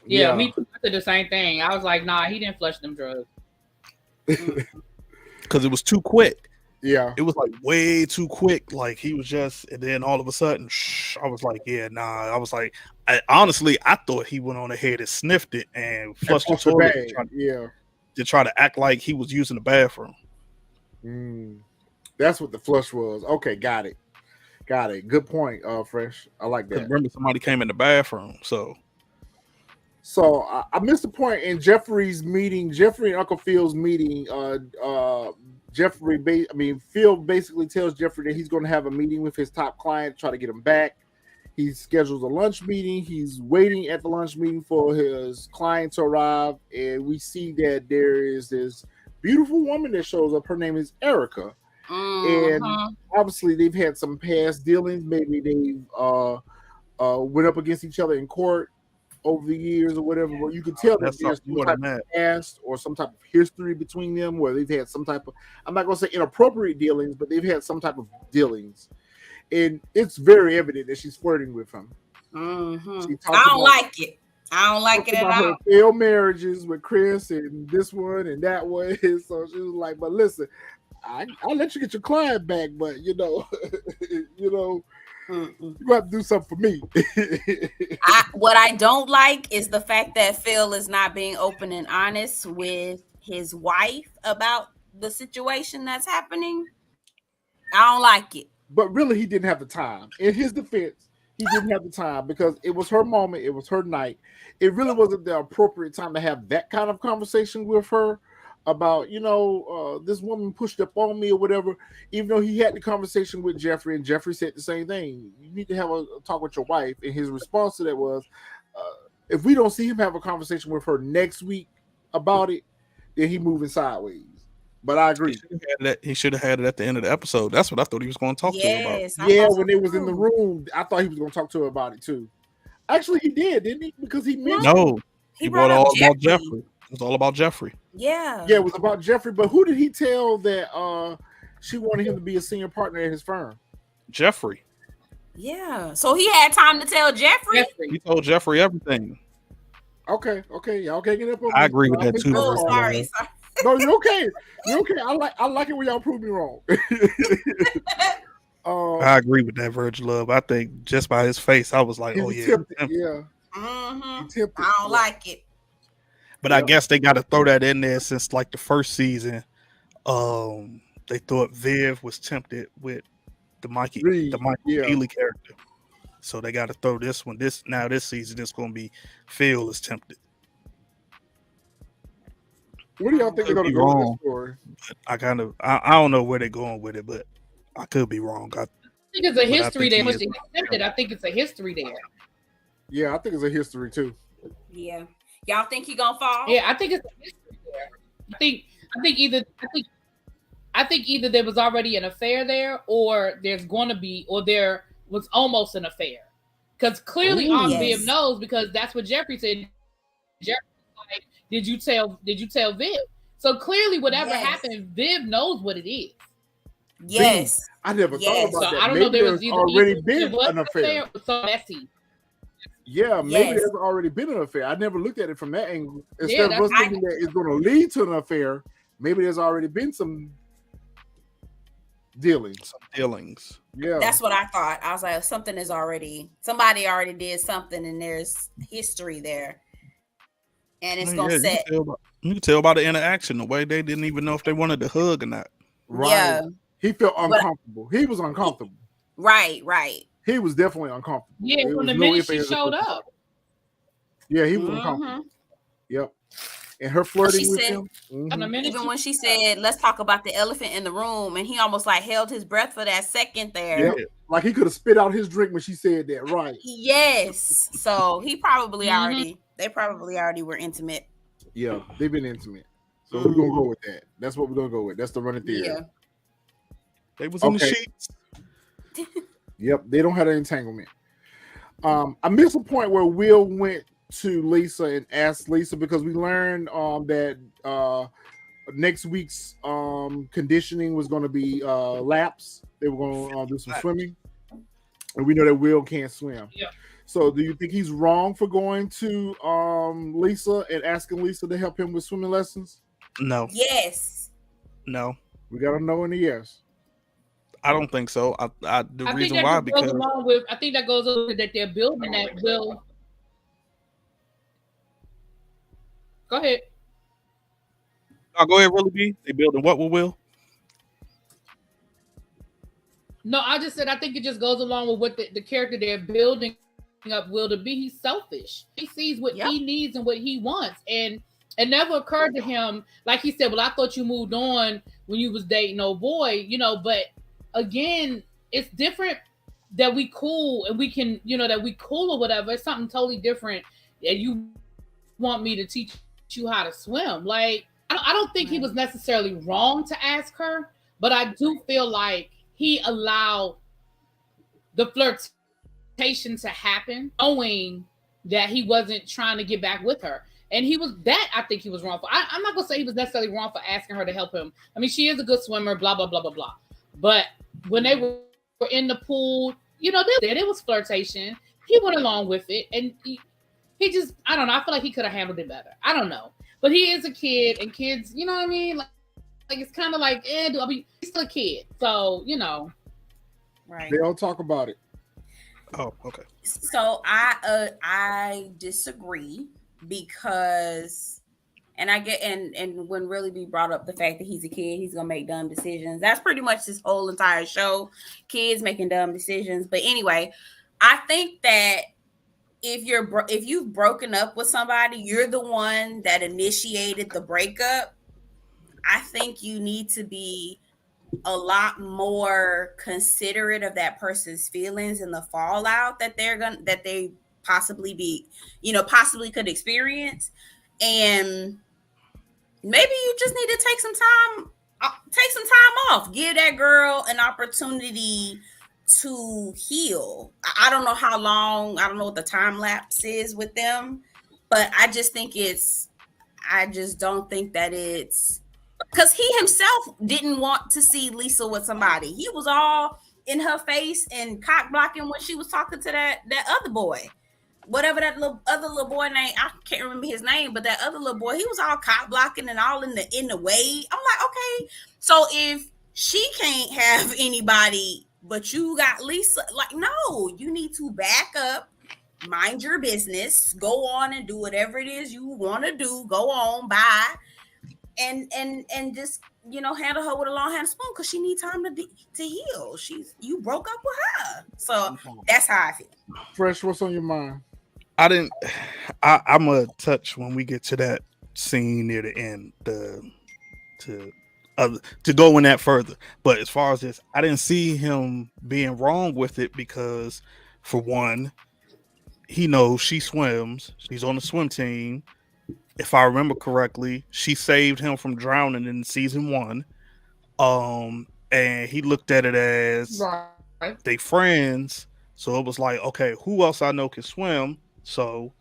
Yeah, me too. I did the same thing. I was like, nah, he didn't flush them drugs. Because it was too quick. Yeah. It was like way too quick. Like he was just, and then all of a sudden, I was like, yeah, nah. I was like, honestly, I thought he went on ahead and sniffed it and flushed the toilet to try to act like he was using the bathroom. That's what the flush was. Okay, got it. Good point, Fresh. I like that. Remember, somebody came in the bathroom, so I missed the point in Jeffrey's meeting. Jeffrey and Uncle Phil's meeting. Phil basically tells Jeffrey that he's going to have a meeting with his top client, try to get him back. He schedules a lunch meeting. He's waiting at the lunch meeting for his client to arrive, and we see that there is this beautiful woman that shows up. Her name is Erica, and obviously they've had some past dealings. Maybe they've went up against each other in court over the years or whatever, but you can tell that there's some type of past or some type of history between them where they've had some type of, I'm not going to say inappropriate dealings, but they've had some type of dealings. And it's very evident that she's flirting with him. I don't like it. I don't like it at all. Her failed marriages with Chris and this one and that one. So she was like, but listen, I'll let you get your client back, but you have to do something for me. What I don't like is the fact that Phil is not being open and honest with his wife about the situation that's happening. I don't like it. But really, he didn't have the time. In his defense, he didn't have the time because it was her moment. It was her night. It really wasn't the appropriate time to have that kind of conversation with her about, this woman pushed up on me or whatever, even though he had the conversation with Jeffrey, and Jeffrey said the same thing. You need to have a talk with your wife. And his response to that was, if we don't see him have a conversation with her next week about it, then he moving sideways. But I agree. He should have had it at the end of the episode. That's what I thought he was going to talk to her about. Yeah, when they was in the room, I thought he was going to talk to her about it too. Actually, he did, didn't he? Because he mentioned. No, he brought all about Jeffrey. It was all about Jeffrey. Yeah, it was about Jeffrey. But who did he tell that she wanted him to be a senior partner at his firm? Jeffrey. Yeah, so he had time to tell Jeffrey. He told Jeffrey everything. Okay, y'all can't get up on me. I agree with that too. Oh, sorry. No, you're okay. You're okay. I like it when y'all prove me wrong. I agree with that, Virgil Love. I think just by his face, I was like, oh yeah. I don't like it. But I guess they got to throw that in there since like the first season. They thought Viv was tempted with the Mikey Healy character. So they got to throw this one. This season it's going to be Phil is tempted. Where do y'all think they're Could gonna be go with this wrong. story? I don't know where they're going with it, but I could be wrong. I think it's a But I history think there. he Once is. they accept it, I think it's a history there. Yeah, I think it's a history too. Yeah. Y'all think he gonna fall? Yeah, I think it's a history there. I think either there was already an affair there, or there's going to be, or there was almost an affair. Because clearly, Ooh. Viv Yes. knows, because that's what Jeffrey said. Jeffrey was like, "Did you tell Viv?" So clearly, whatever Yes. happened, Viv knows what it is. Yes. I never thought Yes. So about that. I don't know. Maybe There was there's already either been it was an affair. or so messy. Yeah, maybe Yes. there's already been an affair. I never looked at it from that angle. Yeah, Instead of that's us thinking that it's going to lead to an affair, maybe there's already been some dealings. Some dealings. Yeah, That's what I thought. I was like, somebody already did something, and there's history there, and it's gonna You can set. you can tell by the interaction, the way they didn't even know if they wanted to hug or not. right. Yeah. He felt But uncomfortable. He was uncomfortable. right. He was definitely uncomfortable. Yeah, There from was the no minute ifs, she ands, or showed buts. up. Yeah, he was uncomfortable. Mhm. Yep. And her flirting She with said- him. From the Mhm. minute Even she when she said, "Let's talk about the elephant in the room," and he almost like held his breath for that second there. Yep. Like he could have spit out his drink when she said that. Right. Yes. So he probably Mhm. they probably already were intimate. Yeah, they've been intimate. So we're gonna go with that. That's what we're gonna go with. That's the running theory. Yeah. They was in the Okay. sheets. Yep, they don't have an entanglement. I missed a point where Will went to Lisa and asked Lisa, because we learned that next week's conditioning was going to be laps. They were going to do some swimming, and we know that Will can't swim. Yeah. So, do you think he's wrong for going to Lisa and asking Lisa to help him with swimming lessons? No, Yes. no, We got a no and a yes. I don't think so. The I think reason that why, just goes because along with. I think that goes along with that they're building that Will. Go ahead. I'll go ahead, really be. They building what with Will? No, I just said I think it just goes along with what the character they're building up Will to be. He's selfish. He sees what Yep. he needs and what he wants, and it never occurred to him, like he said, "Well, I thought you moved on when you was dating old boy," But again, it's different that we cool and we can, that we cool or whatever. It's something totally different. And you want me to teach you how to swim? Like, I don't think he was necessarily wrong to ask her, but I do feel like he allowed the flirtation to happen, knowing that he wasn't trying to get back with her. And I think he was wrong for. I'm not gonna say he was necessarily wrong for asking her to help him. I mean, she is a good swimmer, blah blah blah blah blah. But when they were in the pool, there was flirtation. He went along with it, and he just, I don't know. I feel like he could have handled it better. I don't know, but he is a kid, and kids, you know what I mean? Like it's kind of like, he's still a kid, so Right. They all talk about it. Oh, okay. So I disagree, because and I get and when really be brought up the fact that he's a kid, he's gonna make dumb decisions. That's pretty much this whole entire show, kids making dumb decisions. But anyway, I think that if you've broken up with somebody, you're the one that initiated the breakup. I think you need to be a lot more considerate of that person's feelings and the fallout that they possibly possibly could experience. And maybe you just need to take some time off. Give that girl an opportunity to heal. I don't know how long, I don't know what the time lapse is with them, but I just don't think that it's, because he himself didn't want to see Lisa with somebody. He was all in her face and cock blocking when she was talking to that other boy. Whatever that other little boy name, I can't remember his name, but that other little boy, he was all cock blocking and all in the way. I'm like, okay, so if she can't have anybody, but you got Lisa, like, no, you need to back up, mind your business, go on and do whatever it is you want to do. Go on, bye, and just handle her with a long hand spoon, because she needs time to heal. You broke up with her, so that's how I feel. Fresh, what's on your mind? I'm gonna touch when we get to that scene near the end to to go in that further. But as far as this, I didn't see him being wrong with it because, for one, he knows she swims. She's on the swim team. If I remember correctly, she saved him from drowning in season one. And he looked at it as Right. they friends. So it was like, okay, who else I know can swim? So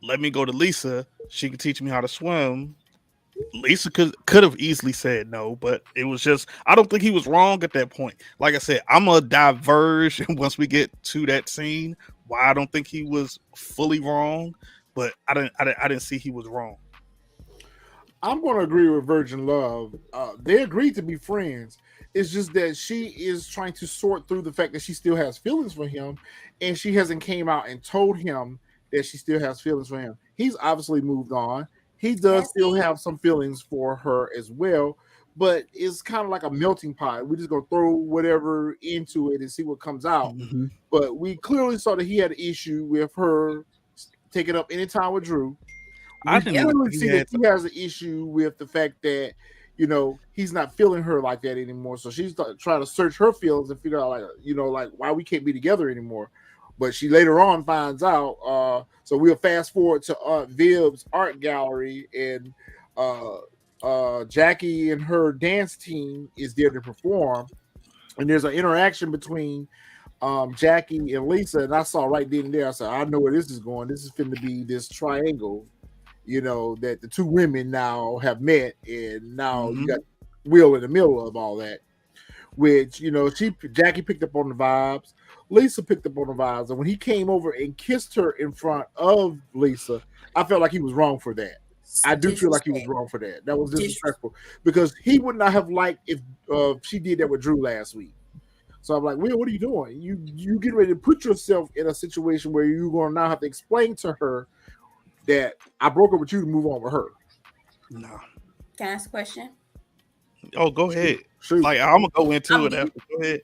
let me go to Lisa. She can teach me how to swim. Lisa could have easily said no, but it was just I don't think he was wrong at that point. Like I said, I'm gonna diverge once we get to that scene. Why I don't think he was fully wrong, but I didn't see he was wrong. I'm going to agree with Virgin Love. They agreed to be friends. It's just that she is trying to sort through the fact that she still has feelings for him, and she hasn't came out and told him that she still has feelings for him. He's obviously moved on. He does Has still he? have some feelings for her as well, but it's kind of like a melting pot. We're just gonna throw whatever into it and see what comes out. Hmm. But we clearly saw that he had an issue with her taking up any time with Drew. I We didn't Yep. even clearly think he see that had. he has an issue with the fact that he's not feeling her like that anymore. So she's trying to search her feelings and figure out like like why we can't be together anymore. But she later on finds out. So we'll fast forward to Aunt Viv's art gallery, and uh, Jackie and her dance team is there to perform, and there's an interaction between Jackie and Lisa, and I saw right then and there. I said, I know where this is going. This is finna be this triangle, that the two women now have met, and now you Hmm. got Will in the middle of all that. Which Jackie picked up on the vibes, Lisa picked up on the vibes, and when he came over and kissed her in front of Lisa, I felt like he was wrong for that. I do feel like he was Disrespect. wrong for that. That was Disrespect. disrespectful because he would not have liked if she did that with Drew last week. So I'm like, Will, what are you doing? You get ready to put yourself in a situation where you're going to now have to explain to her that I broke up with you to move on with her. No. Can I ask a question? Oh, go Shoot, ahead. shoot. Like I'm gonna go into I'm it being after. Go ahead.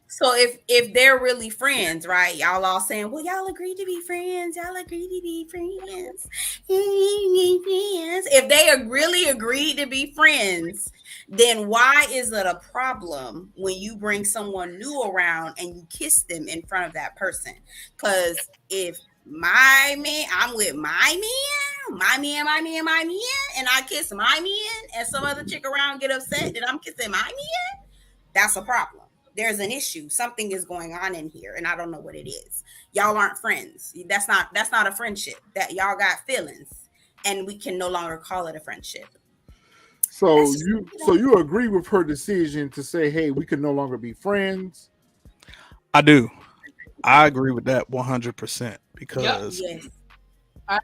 so if they're really friends, right? Y'all all saying, well, y'all agreed to be friends. Y'all agreed to be friends. If they really agreed to be friends, then why is it a problem when you bring someone new around and you kiss them in front of that person? Because if my man, I'm with my man, and I kiss my man, and some other chick around get upset that I'm kissing my man, that's a problem. There's an issue. Something is going on in here, and I don't know what it is. Y'all aren't friends. That's not a friendship. That y'all got feelings, and we can no longer call it a friendship. So That's just you agree with her decision to say, "Hey, we can no longer be friends." I do. I agree with that 100% Yep. because yes. I,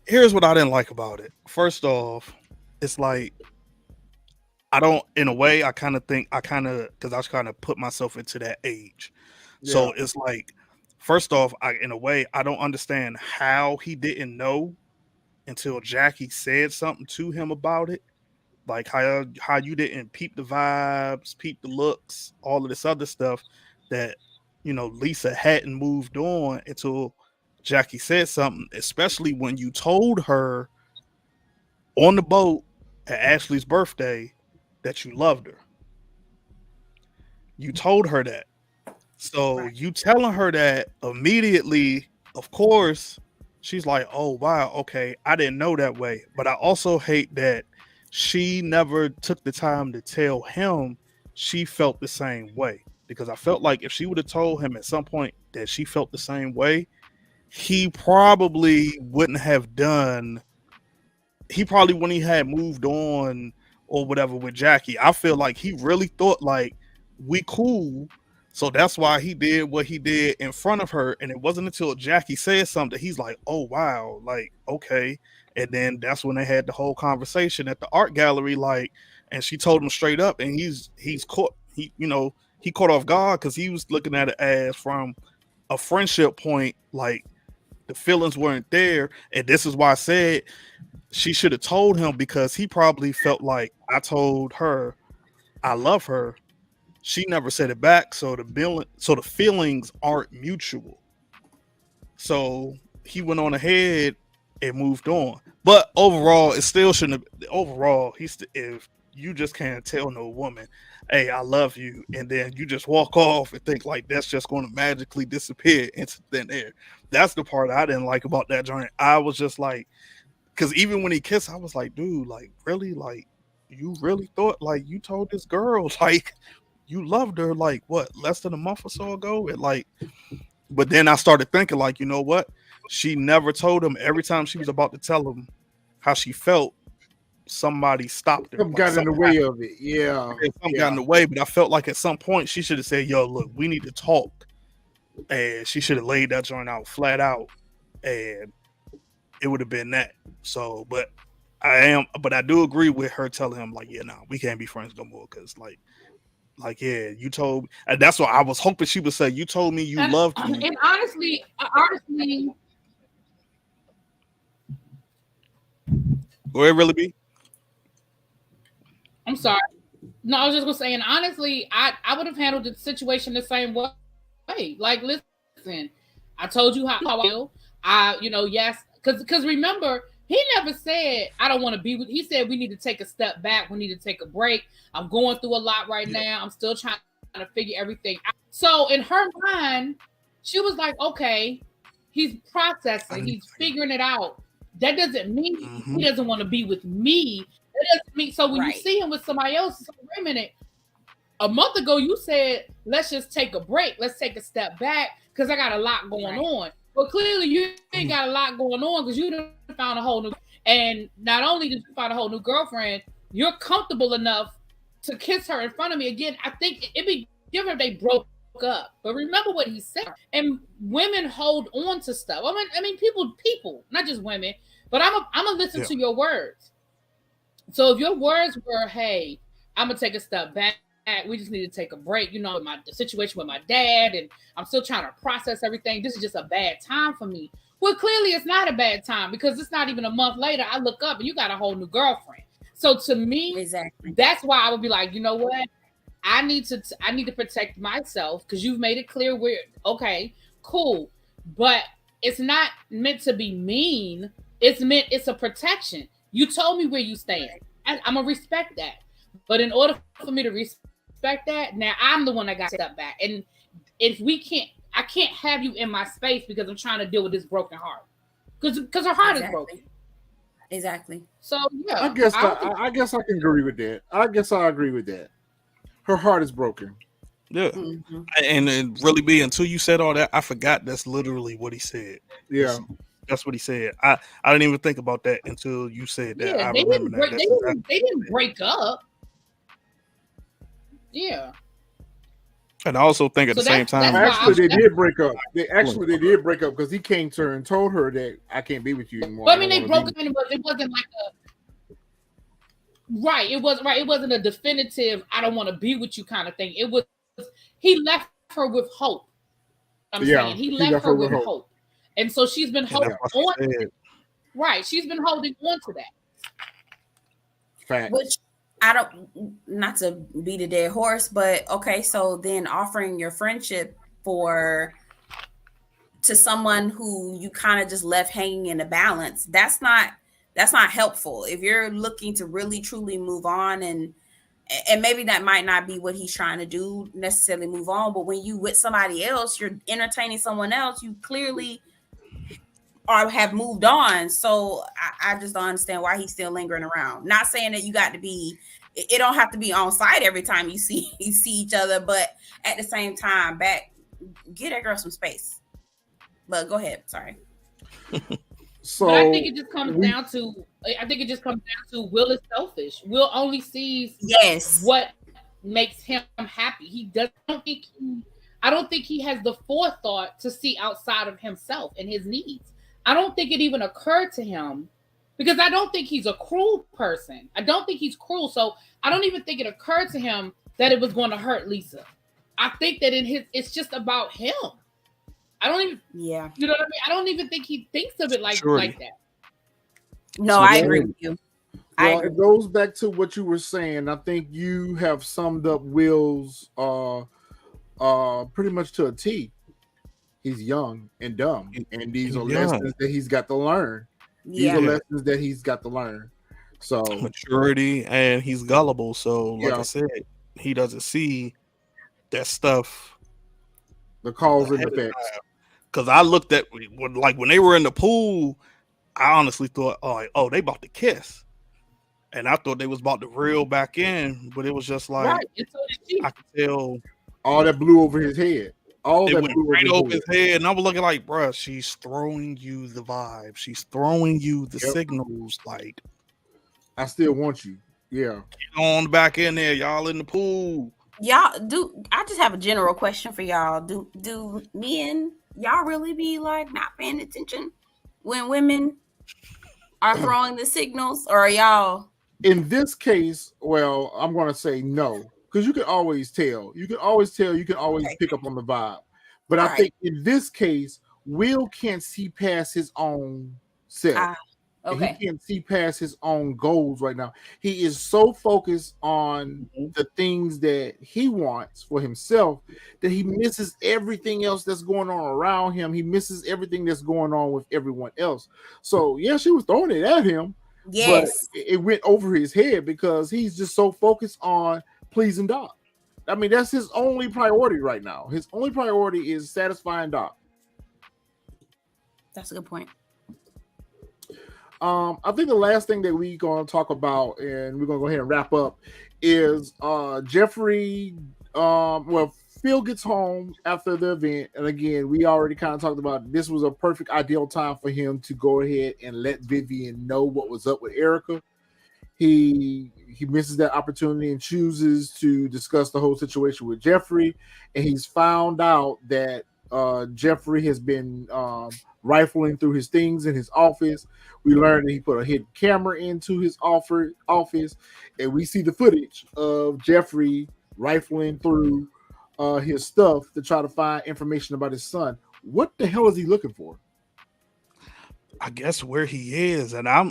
here's what I didn't like about it. First off, it's like I don't in a way I kind of think I kind of because I kind of put myself into that age. Yeah. So it's like first off, I in a way I don't understand how he didn't know until Jackie said something to him about it. Like how you didn't peep the vibes, peep the looks, all of this other stuff that Lisa hadn't moved on until Jackie said something, especially when you told her on the boat at Ashley's birthday that you loved her. You told her that. So Right. you telling her that immediately, of course, she's like, "Oh wow, okay, I didn't know that way." But I also hate that she never took the time to tell him she felt the same way. Because I felt like if she would have told him at some point that she felt the same way, he probably wouldn't have done he probably when he had moved on or whatever with Jackie, I feel like he really thought like we cool. So that's why he did what he did in front of her. And it wasn't until Jackie said something, he's like, oh wow, like, okay. And then that's when they had the whole conversation at the art gallery, like, and she told him straight up, and he's caught he caught off guard because he was looking at it as from a friendship point, like the feelings weren't there. And this is why I said she should have told him because he probably felt like I told her I love her. She never said it back, so the feelings aren't mutual. So he went on ahead and moved on. But overall, it still shouldn't have. Overall, if you just can't tell no woman, "Hey, I love you," and then you just walk off and think like that's just going to magically disappear into thin air. That's the part I didn't like about that joint. I was just like, because even when he kissed, I was like, dude, like really, like you really thought like you told this girl like you loved her like what less than a month or so ago, and like, but then I started thinking like, you know what? She never told him. Every time she was about to tell him how she felt, somebody stopped her. Something Like got in the something way of it. Yeah. something got in the way, but I felt like at some point she should have said, "Yo, look, we need to talk," and she should have laid that joint out flat out, and it would have been that. So, but I do agree with her telling him like, "Yeah, nah, we can't be friends no more," because yeah, you told, and that's what I was hoping she would say. You told me you loved me, And honestly, or it really be. I'm sorry. No, I was just gonna say, and honestly, I would have handled the situation the same way. Like, listen, I told you how I feel. Yes, because remember, he never said I don't want to be with. He said we need to take a step back. We need to take a break. I'm going through a lot right now. I'm still trying to figure everything out. So in her mind, she was like, okay, he's processing. He's figuring it out. That doesn't mean he doesn't want to be with me. That doesn't mean so when you see him with somebody else. So wait a minute. A month ago, you said, let's just take a break. Let's take a step back because I got a lot going on. But clearly, you ain't got a lot going on because you done found a whole new. And not only did you find a whole new girlfriend, you're comfortable enough to kiss her in front of me again. I think it'd be different if they broke up. But remember what he said. And women hold on to stuff. I mean, people, not just women. But I'm gonna listen to your words. So if your words were, "Hey, I'm gonna take a step back. We just need to take a break. You know, the situation with my dad, and I'm still trying to process everything. This is just a bad time for me." Well, clearly it's not a bad time because it's not even a month later. I look up and you got a whole new girlfriend. So to me, that's why I would be like, you know what? I need to protect myself because you've made it clear we're okay, cool, but it's not meant to be mean. It's a protection. You told me where you stand. I'm gonna respect that. But in order for me to respect that, now I'm the one that got to step back. And if I can't have you in my space because I'm trying to deal with this broken heart. Because her heart is broken. Exactly. So yeah. I guess I can agree with that. I guess I agree with that. Her heart is broken. Yeah. And it really be until you said all that, I forgot that's literally what he said. Yeah. That's what he said. I didn't even think about that until you said that. Yeah, I they remember didn't that. They didn't break up. Yeah. And I also think at the same time, actually, they did break up. They did break up because he came to her and told her that I can't be with you anymore. But I mean, they broke up, but it wasn't like It wasn't a definitive "I don't want to be with you" kind of thing. It was he left her with hope. I'm saying he left her with hope. And so she's been holding on to it. Right. She's been holding on to that. Fact. Which not to beat a dead horse, but okay, so then offering your friendship to someone who you kind of just left hanging in the balance, that's not helpful. If you're looking to really truly move on, and maybe that might not be what he's trying to do, necessarily move on, but when you with somebody else, you're entertaining someone else, you clearly or have moved on. So I just don't understand why he's still lingering around. Not saying that you got to be, it don't have to be on site every time you see each other, but at the same time, get that girl some space. But go ahead, sorry. So but I think it just comes down to Will is selfish. Will only sees what makes him happy. I don't think he has the forethought to see outside of himself and his needs. I don't think it even occurred to him because I don't think he's a cruel person. I don't think he's cruel. So I don't even think it occurred to him that it was going to hurt Lisa. I think that it's just about him. I don't even, you know what I mean? I don't even think he thinks of it like that. No, I agree with you. Well, it goes back to what you were saying. I think you have summed up Will's pretty much to a T. he's young and dumb, and these are Yeah, lessons that he's got to learn. These Yeah. are Yeah. lessons that he's got to learn. So maturity, and he's gullible. So, like I yeah, said, he doesn't see that stuff the cause and ahead of effects. time. Because I looked at when they were in the pool, I honestly thought, oh, they about to kiss, and I thought they was about to reel back in, but it was just like Right. And so did she. I could tell All that blew over his head. All it that went blew over right his over head. his head, and I was looking like, bruh, she's throwing you the vibe, she's throwing you the Yep. signals, like I still want you. Yeah. get on back in there, y'all in the pool. Y'all do. I just have a general question for y'all. Do men y'all really be like not paying attention when women are throwing the signals, or are y'all? In this case, well, I'm going to say no, because you can always tell. You can always tell. You can always Okay. pick up on the vibe. But I All right. think in this case, Will can't see past his own self. Ah, And okay. he can't see past his own goals right now. He is so focused on the things that he wants for himself that he misses everything else that's going on around him. He misses everything that's going on with everyone else. So yeah, she was throwing it at him, but Yes. it went over his head because he's just so focused on pleasing Doc. I mean, that's his only priority right now. His only priority is satisfying Doc. That's a good point. I think the last thing that we're going to talk about, and we're going to go ahead and wrap up, is Jeffrey. Well, Phil gets home after the event, and again, we already kind of talked about this was a perfect, ideal time for him to go ahead and let Vivian know what was up with Erica. He misses that opportunity and chooses to discuss the whole situation with Jeffrey, and he's found out that Jeffrey has been rifling through his things in his office. We learned that he put a hidden camera into his office, and we see the footage of Jeffrey rifling through his stuff to try to find information about his son. What the hell is he looking for? I guess where he is, and I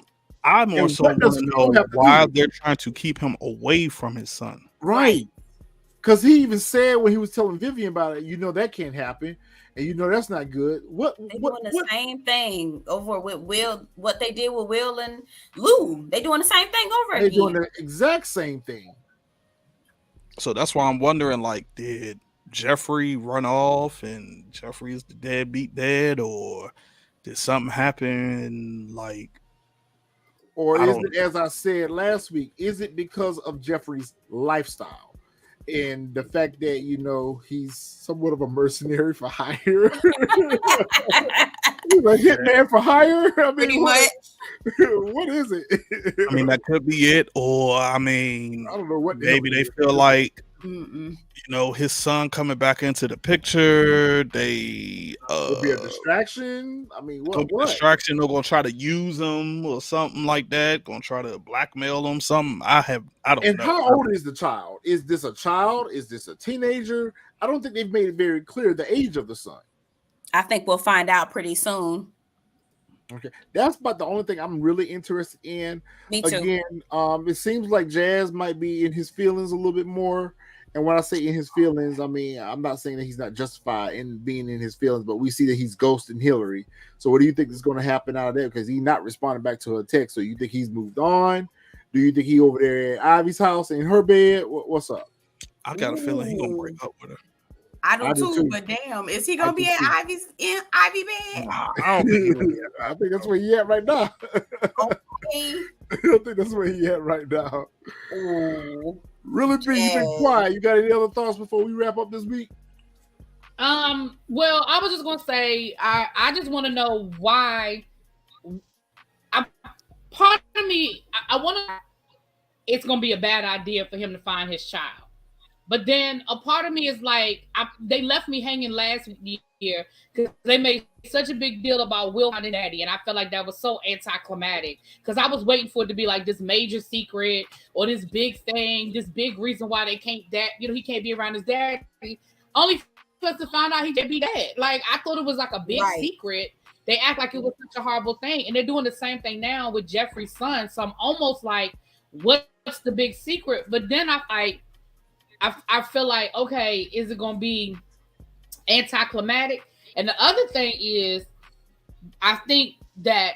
more And so what want does to Phil know have to why do? they're trying to keep him away from his son. Right. Because he even said when he was telling Vivian about it, that can't happen, and that's not good. They doing the same thing over with Will. What they did with Will and Lou, they doing the same thing over They're again. doing the exact same thing. So that's why I'm wondering, like, did Jeffrey run off and Jeffrey is the deadbeat dad, or did something happen? Like, Or I is don't it, as I said last week, is it because of Jeffrey's lifestyle and the fact that he's somewhat of a mercenary for hire? He's a hitman for hire. I mean, Pretty much. what is it? I mean, that could be it, or I mean, I don't know what. maybe they feel like Mm-mm. his son coming back into the picture. They It'll be a distraction. I mean, gonna be a distraction. They're gonna try to use him or something like that. Gonna try to blackmail him. Something. I don't And know. how old is the child? Is this a child? Is this a teenager? I don't think they've made it very clear the age of the son. I think we'll find out pretty soon. Okay, that's about the only thing I'm really interested in. Me too. Again, it seems like Jazz might be in his feelings a little bit more. And when I say in his feelings, I mean I'm not saying that he's not justified in being in his feelings, but we see that he's ghosting Hillary. So what do you think is going to happen out of there? Because he's not responding back to her text. So you think he's moved on? Do you think he over there at Ivy's house in her bed? What's up? I got a feeling he's gonna break up with her. I do too, but damn, is he gonna be at Ivy bed? I don't think I think that's where he at right now. Okay. I think that's where he at right now. Oh, Really big, you've been quiet. You got any other thoughts before we wrap up this week? Well, I was just gonna say I just want to know why. Part of me, I want to. It's gonna be a bad idea for him to find his child, but then a part of me is like, they left me hanging last year because they made such a big deal about Will finding daddy, and I felt like that was so anticlimactic because I was waiting for it to be like this major secret or this big thing, this big reason why they can't he can't be around his daddy, only for us to find out he can't be dad. Like I thought it was like a big secret. They act like it was such a horrible thing, and they're doing the same thing now with Jeffrey's son. So I'm almost like, what's the big secret? But then I feel like, okay, is it gonna be anticlimactic? And the other thing is, I think that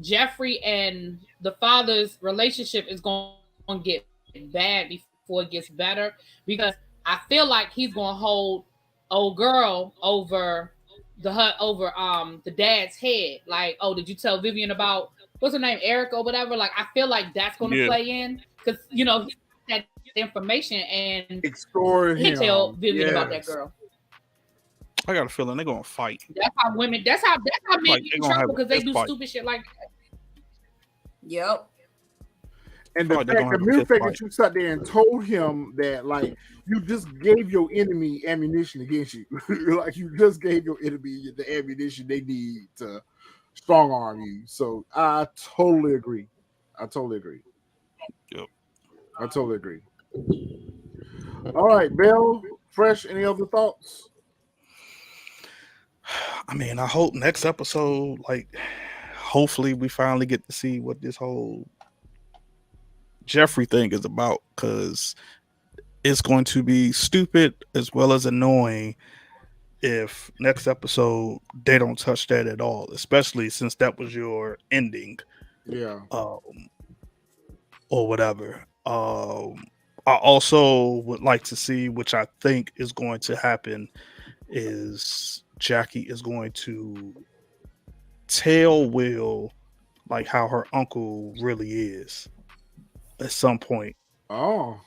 Jeffrey and the father's relationship is going to get bad before it gets better, because I feel like he's going to hold old girl over the dad's head. Like, oh, did you tell Vivian about what's her name, Eric or whatever? Like, I feel like that's going to Yeah. play in, because he had that information and Extort he tell him. Vivian about that Yes. girl. I got a feeling they're gonna fight. That's how women. That's how men Like get they're in gonna have trouble, a because they fist do fight. stupid shit like that. Yep. And I feel the like they're fact, gonna the have a mere fist fact fight. that you sat there and told him that, like, you just gave your enemy ammunition against you. Like, you just gave your enemy the ammunition they need to strong arm you. So I totally agree. I totally agree. Yep. I totally agree. All right, Bell, Fresh, any other thoughts? I mean, I hope next episode, like, hopefully we finally get to see what this whole Jeffrey thing is about, because it's going to be stupid as well as annoying if next episode they don't touch that at all, especially since that was your ending, Yeah. or whatever. I also would like to see, which I think is going to happen, is Jackie is going to tell Will like how her uncle really is at some point. Oh.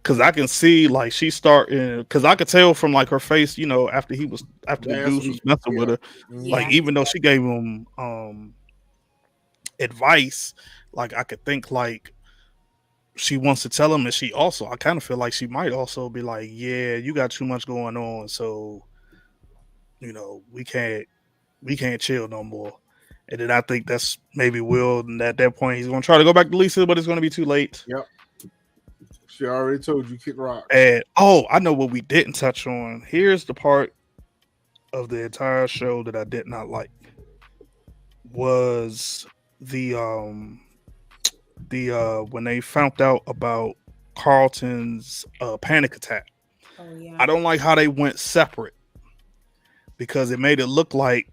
Cause I can see like she's starting. Cause I could tell from like her face, after the Last dudes was week. messing Yeah. with her. Like Yeah. even though she gave him advice, like I could think like she wants to tell him, and she also, I kind of feel like she might also be like, yeah, you got too much going on, so we can't chill no more. And then I think that's maybe Will, and at that point he's gonna try to go back to Lisa, but it's gonna be too late. Yep. She already told you kick rock. And I know what we didn't touch on. Here's the part of the entire show that I did not like, was the when they found out about Carlton's panic attack. Oh yeah. I don't like how they went separate, because it made it look like,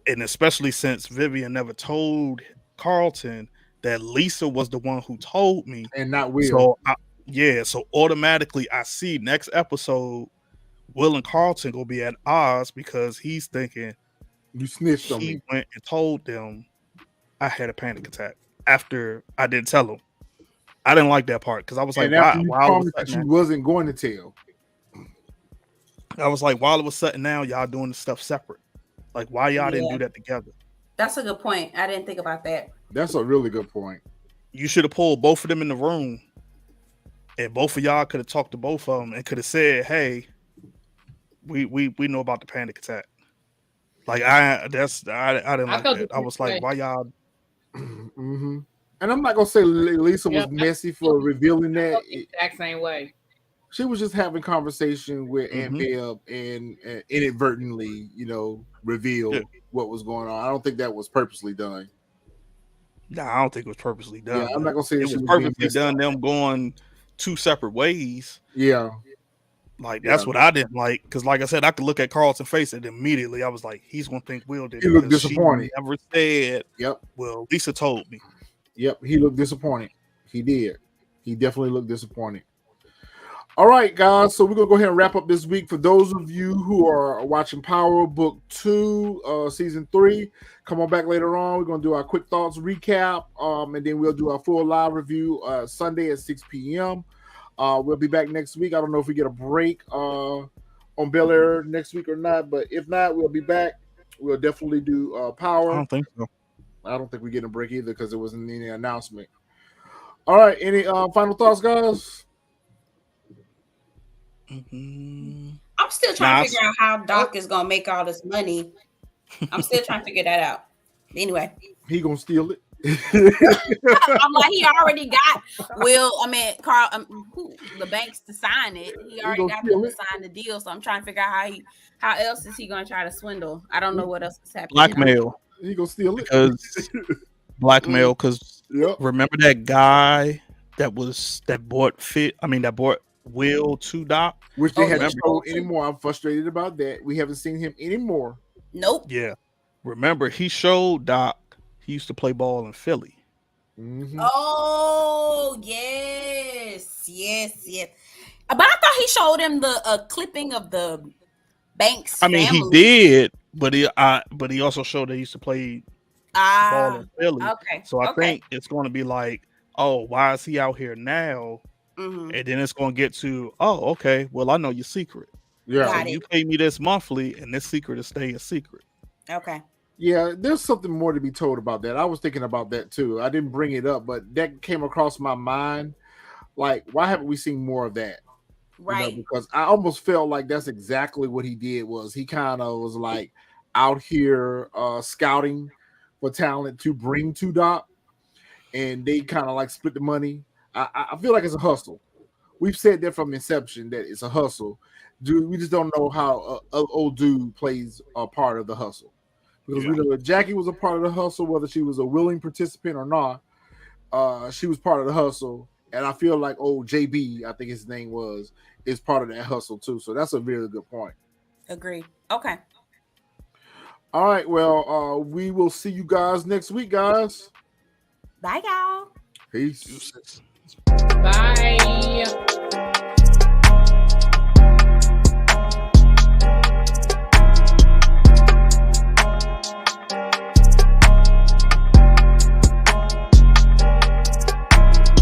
and especially since Vivian never told Carlton that Lisa was the one who told me, And not Will. so automatically I see next episode Will and Carlton gonna be at odds, because he's thinking You snitched on he me. went and told them I had a panic attack after I didn't tell him. I didn't like that part, because I was like, And after you while it was promised that sitting you wasn't going to tell. I was like, while it was sitting down, y'all doing the stuff separate. Like, why y'all didn't do that together? That's a good point. I didn't think about that. That's a really good point. You should have pulled both of them in the room, and both of y'all could have talked to both of them and could have said, "Hey, we know about the panic attack." Like I didn't like felt that. the I was like, same way. why y'all? Mm-hmm. And I'm not gonna say Lisa was Yep. messy for revealing I that. felt the exact same way. She was just having conversation with Aunt Beb and inadvertently, revealed Yeah. what was going on. I don't think that was purposely done. Nah, I don't think it was purposely done. Yeah, I'm not gonna say it she was was being purposely messed done. up. Them going two separate ways. Yeah, Like that's what I didn't like, because like I said, I could look at Carlton's face and immediately I was like, he's gonna think Will did it. He looked because she disappointed. never said, Yep. well, Lisa told me. Yep, he looked disappointed. He did. He definitely looked disappointed. All right, guys. So we're gonna go ahead and wrap up this week. For those of you who are watching Power Book 2, Season 3, come on back later on. We're gonna do our quick thoughts recap, and then we'll do our full live review Sunday at 6 p.m. We'll be back next week. I don't know if we get a break on Bel-Air next week or not, but if not, we'll be back. We'll definitely do Power. I don't think so. I don't think we get a break either because there wasn't any announcement. All right, any final thoughts, guys? Mm-hmm. I'm still trying to figure out how Doc is gonna make all this money. I'm still trying to figure that out. Anyway, he gonna steal it. I'm like, he already got Carl, the banks to sign it. He already got them to sign the deal. So I'm trying to figure out how else is he gonna try to swindle? I don't know what else is happening. Blackmail. He gonna steal it. Because remember that guy that bought Will to Doc. which they Oh, he haven't Remember, shown showed too. anymore. I'm frustrated about that. We haven't seen him anymore. Nope. yeah, remember he showed Doc he used to play ball in Philly. Hmm. Oh, yes, yes, yes. But I thought he showed him the clipping of the Banks I mean, he family. did, but he also showed that he used to play ball Ah, in Philly. okay, So I okay. think it's going to be like, oh, why is he out here now? Mm-hmm. And then it's going to get to, oh, okay, well, I know your secret. So Yeah. Got you it. pay me this monthly, and this secret is stay a secret. Okay. Yeah, there's something more to be told about that. I was thinking about that too. I didn't bring it up, but that came across my mind. Like, why haven't we seen more of that? Right. Because I almost felt like that's exactly what he did. Was he kind of was like out here scouting for talent to bring to Doc, and they kind of like split the money. I feel like it's a hustle. We've said that from inception that it's a hustle. Dude, we just don't know how old dude plays a part of the hustle, because we Yeah. know that Jackie was a part of the hustle, whether she was a willing participant or not. She was part of the hustle, and I feel like old JB, I think his name was, is part of that hustle too. So that's a really good point. Agree. Okay. All right, well, we will see you guys next week, guys. Bye, y'all. Peace. Deuces. Bye.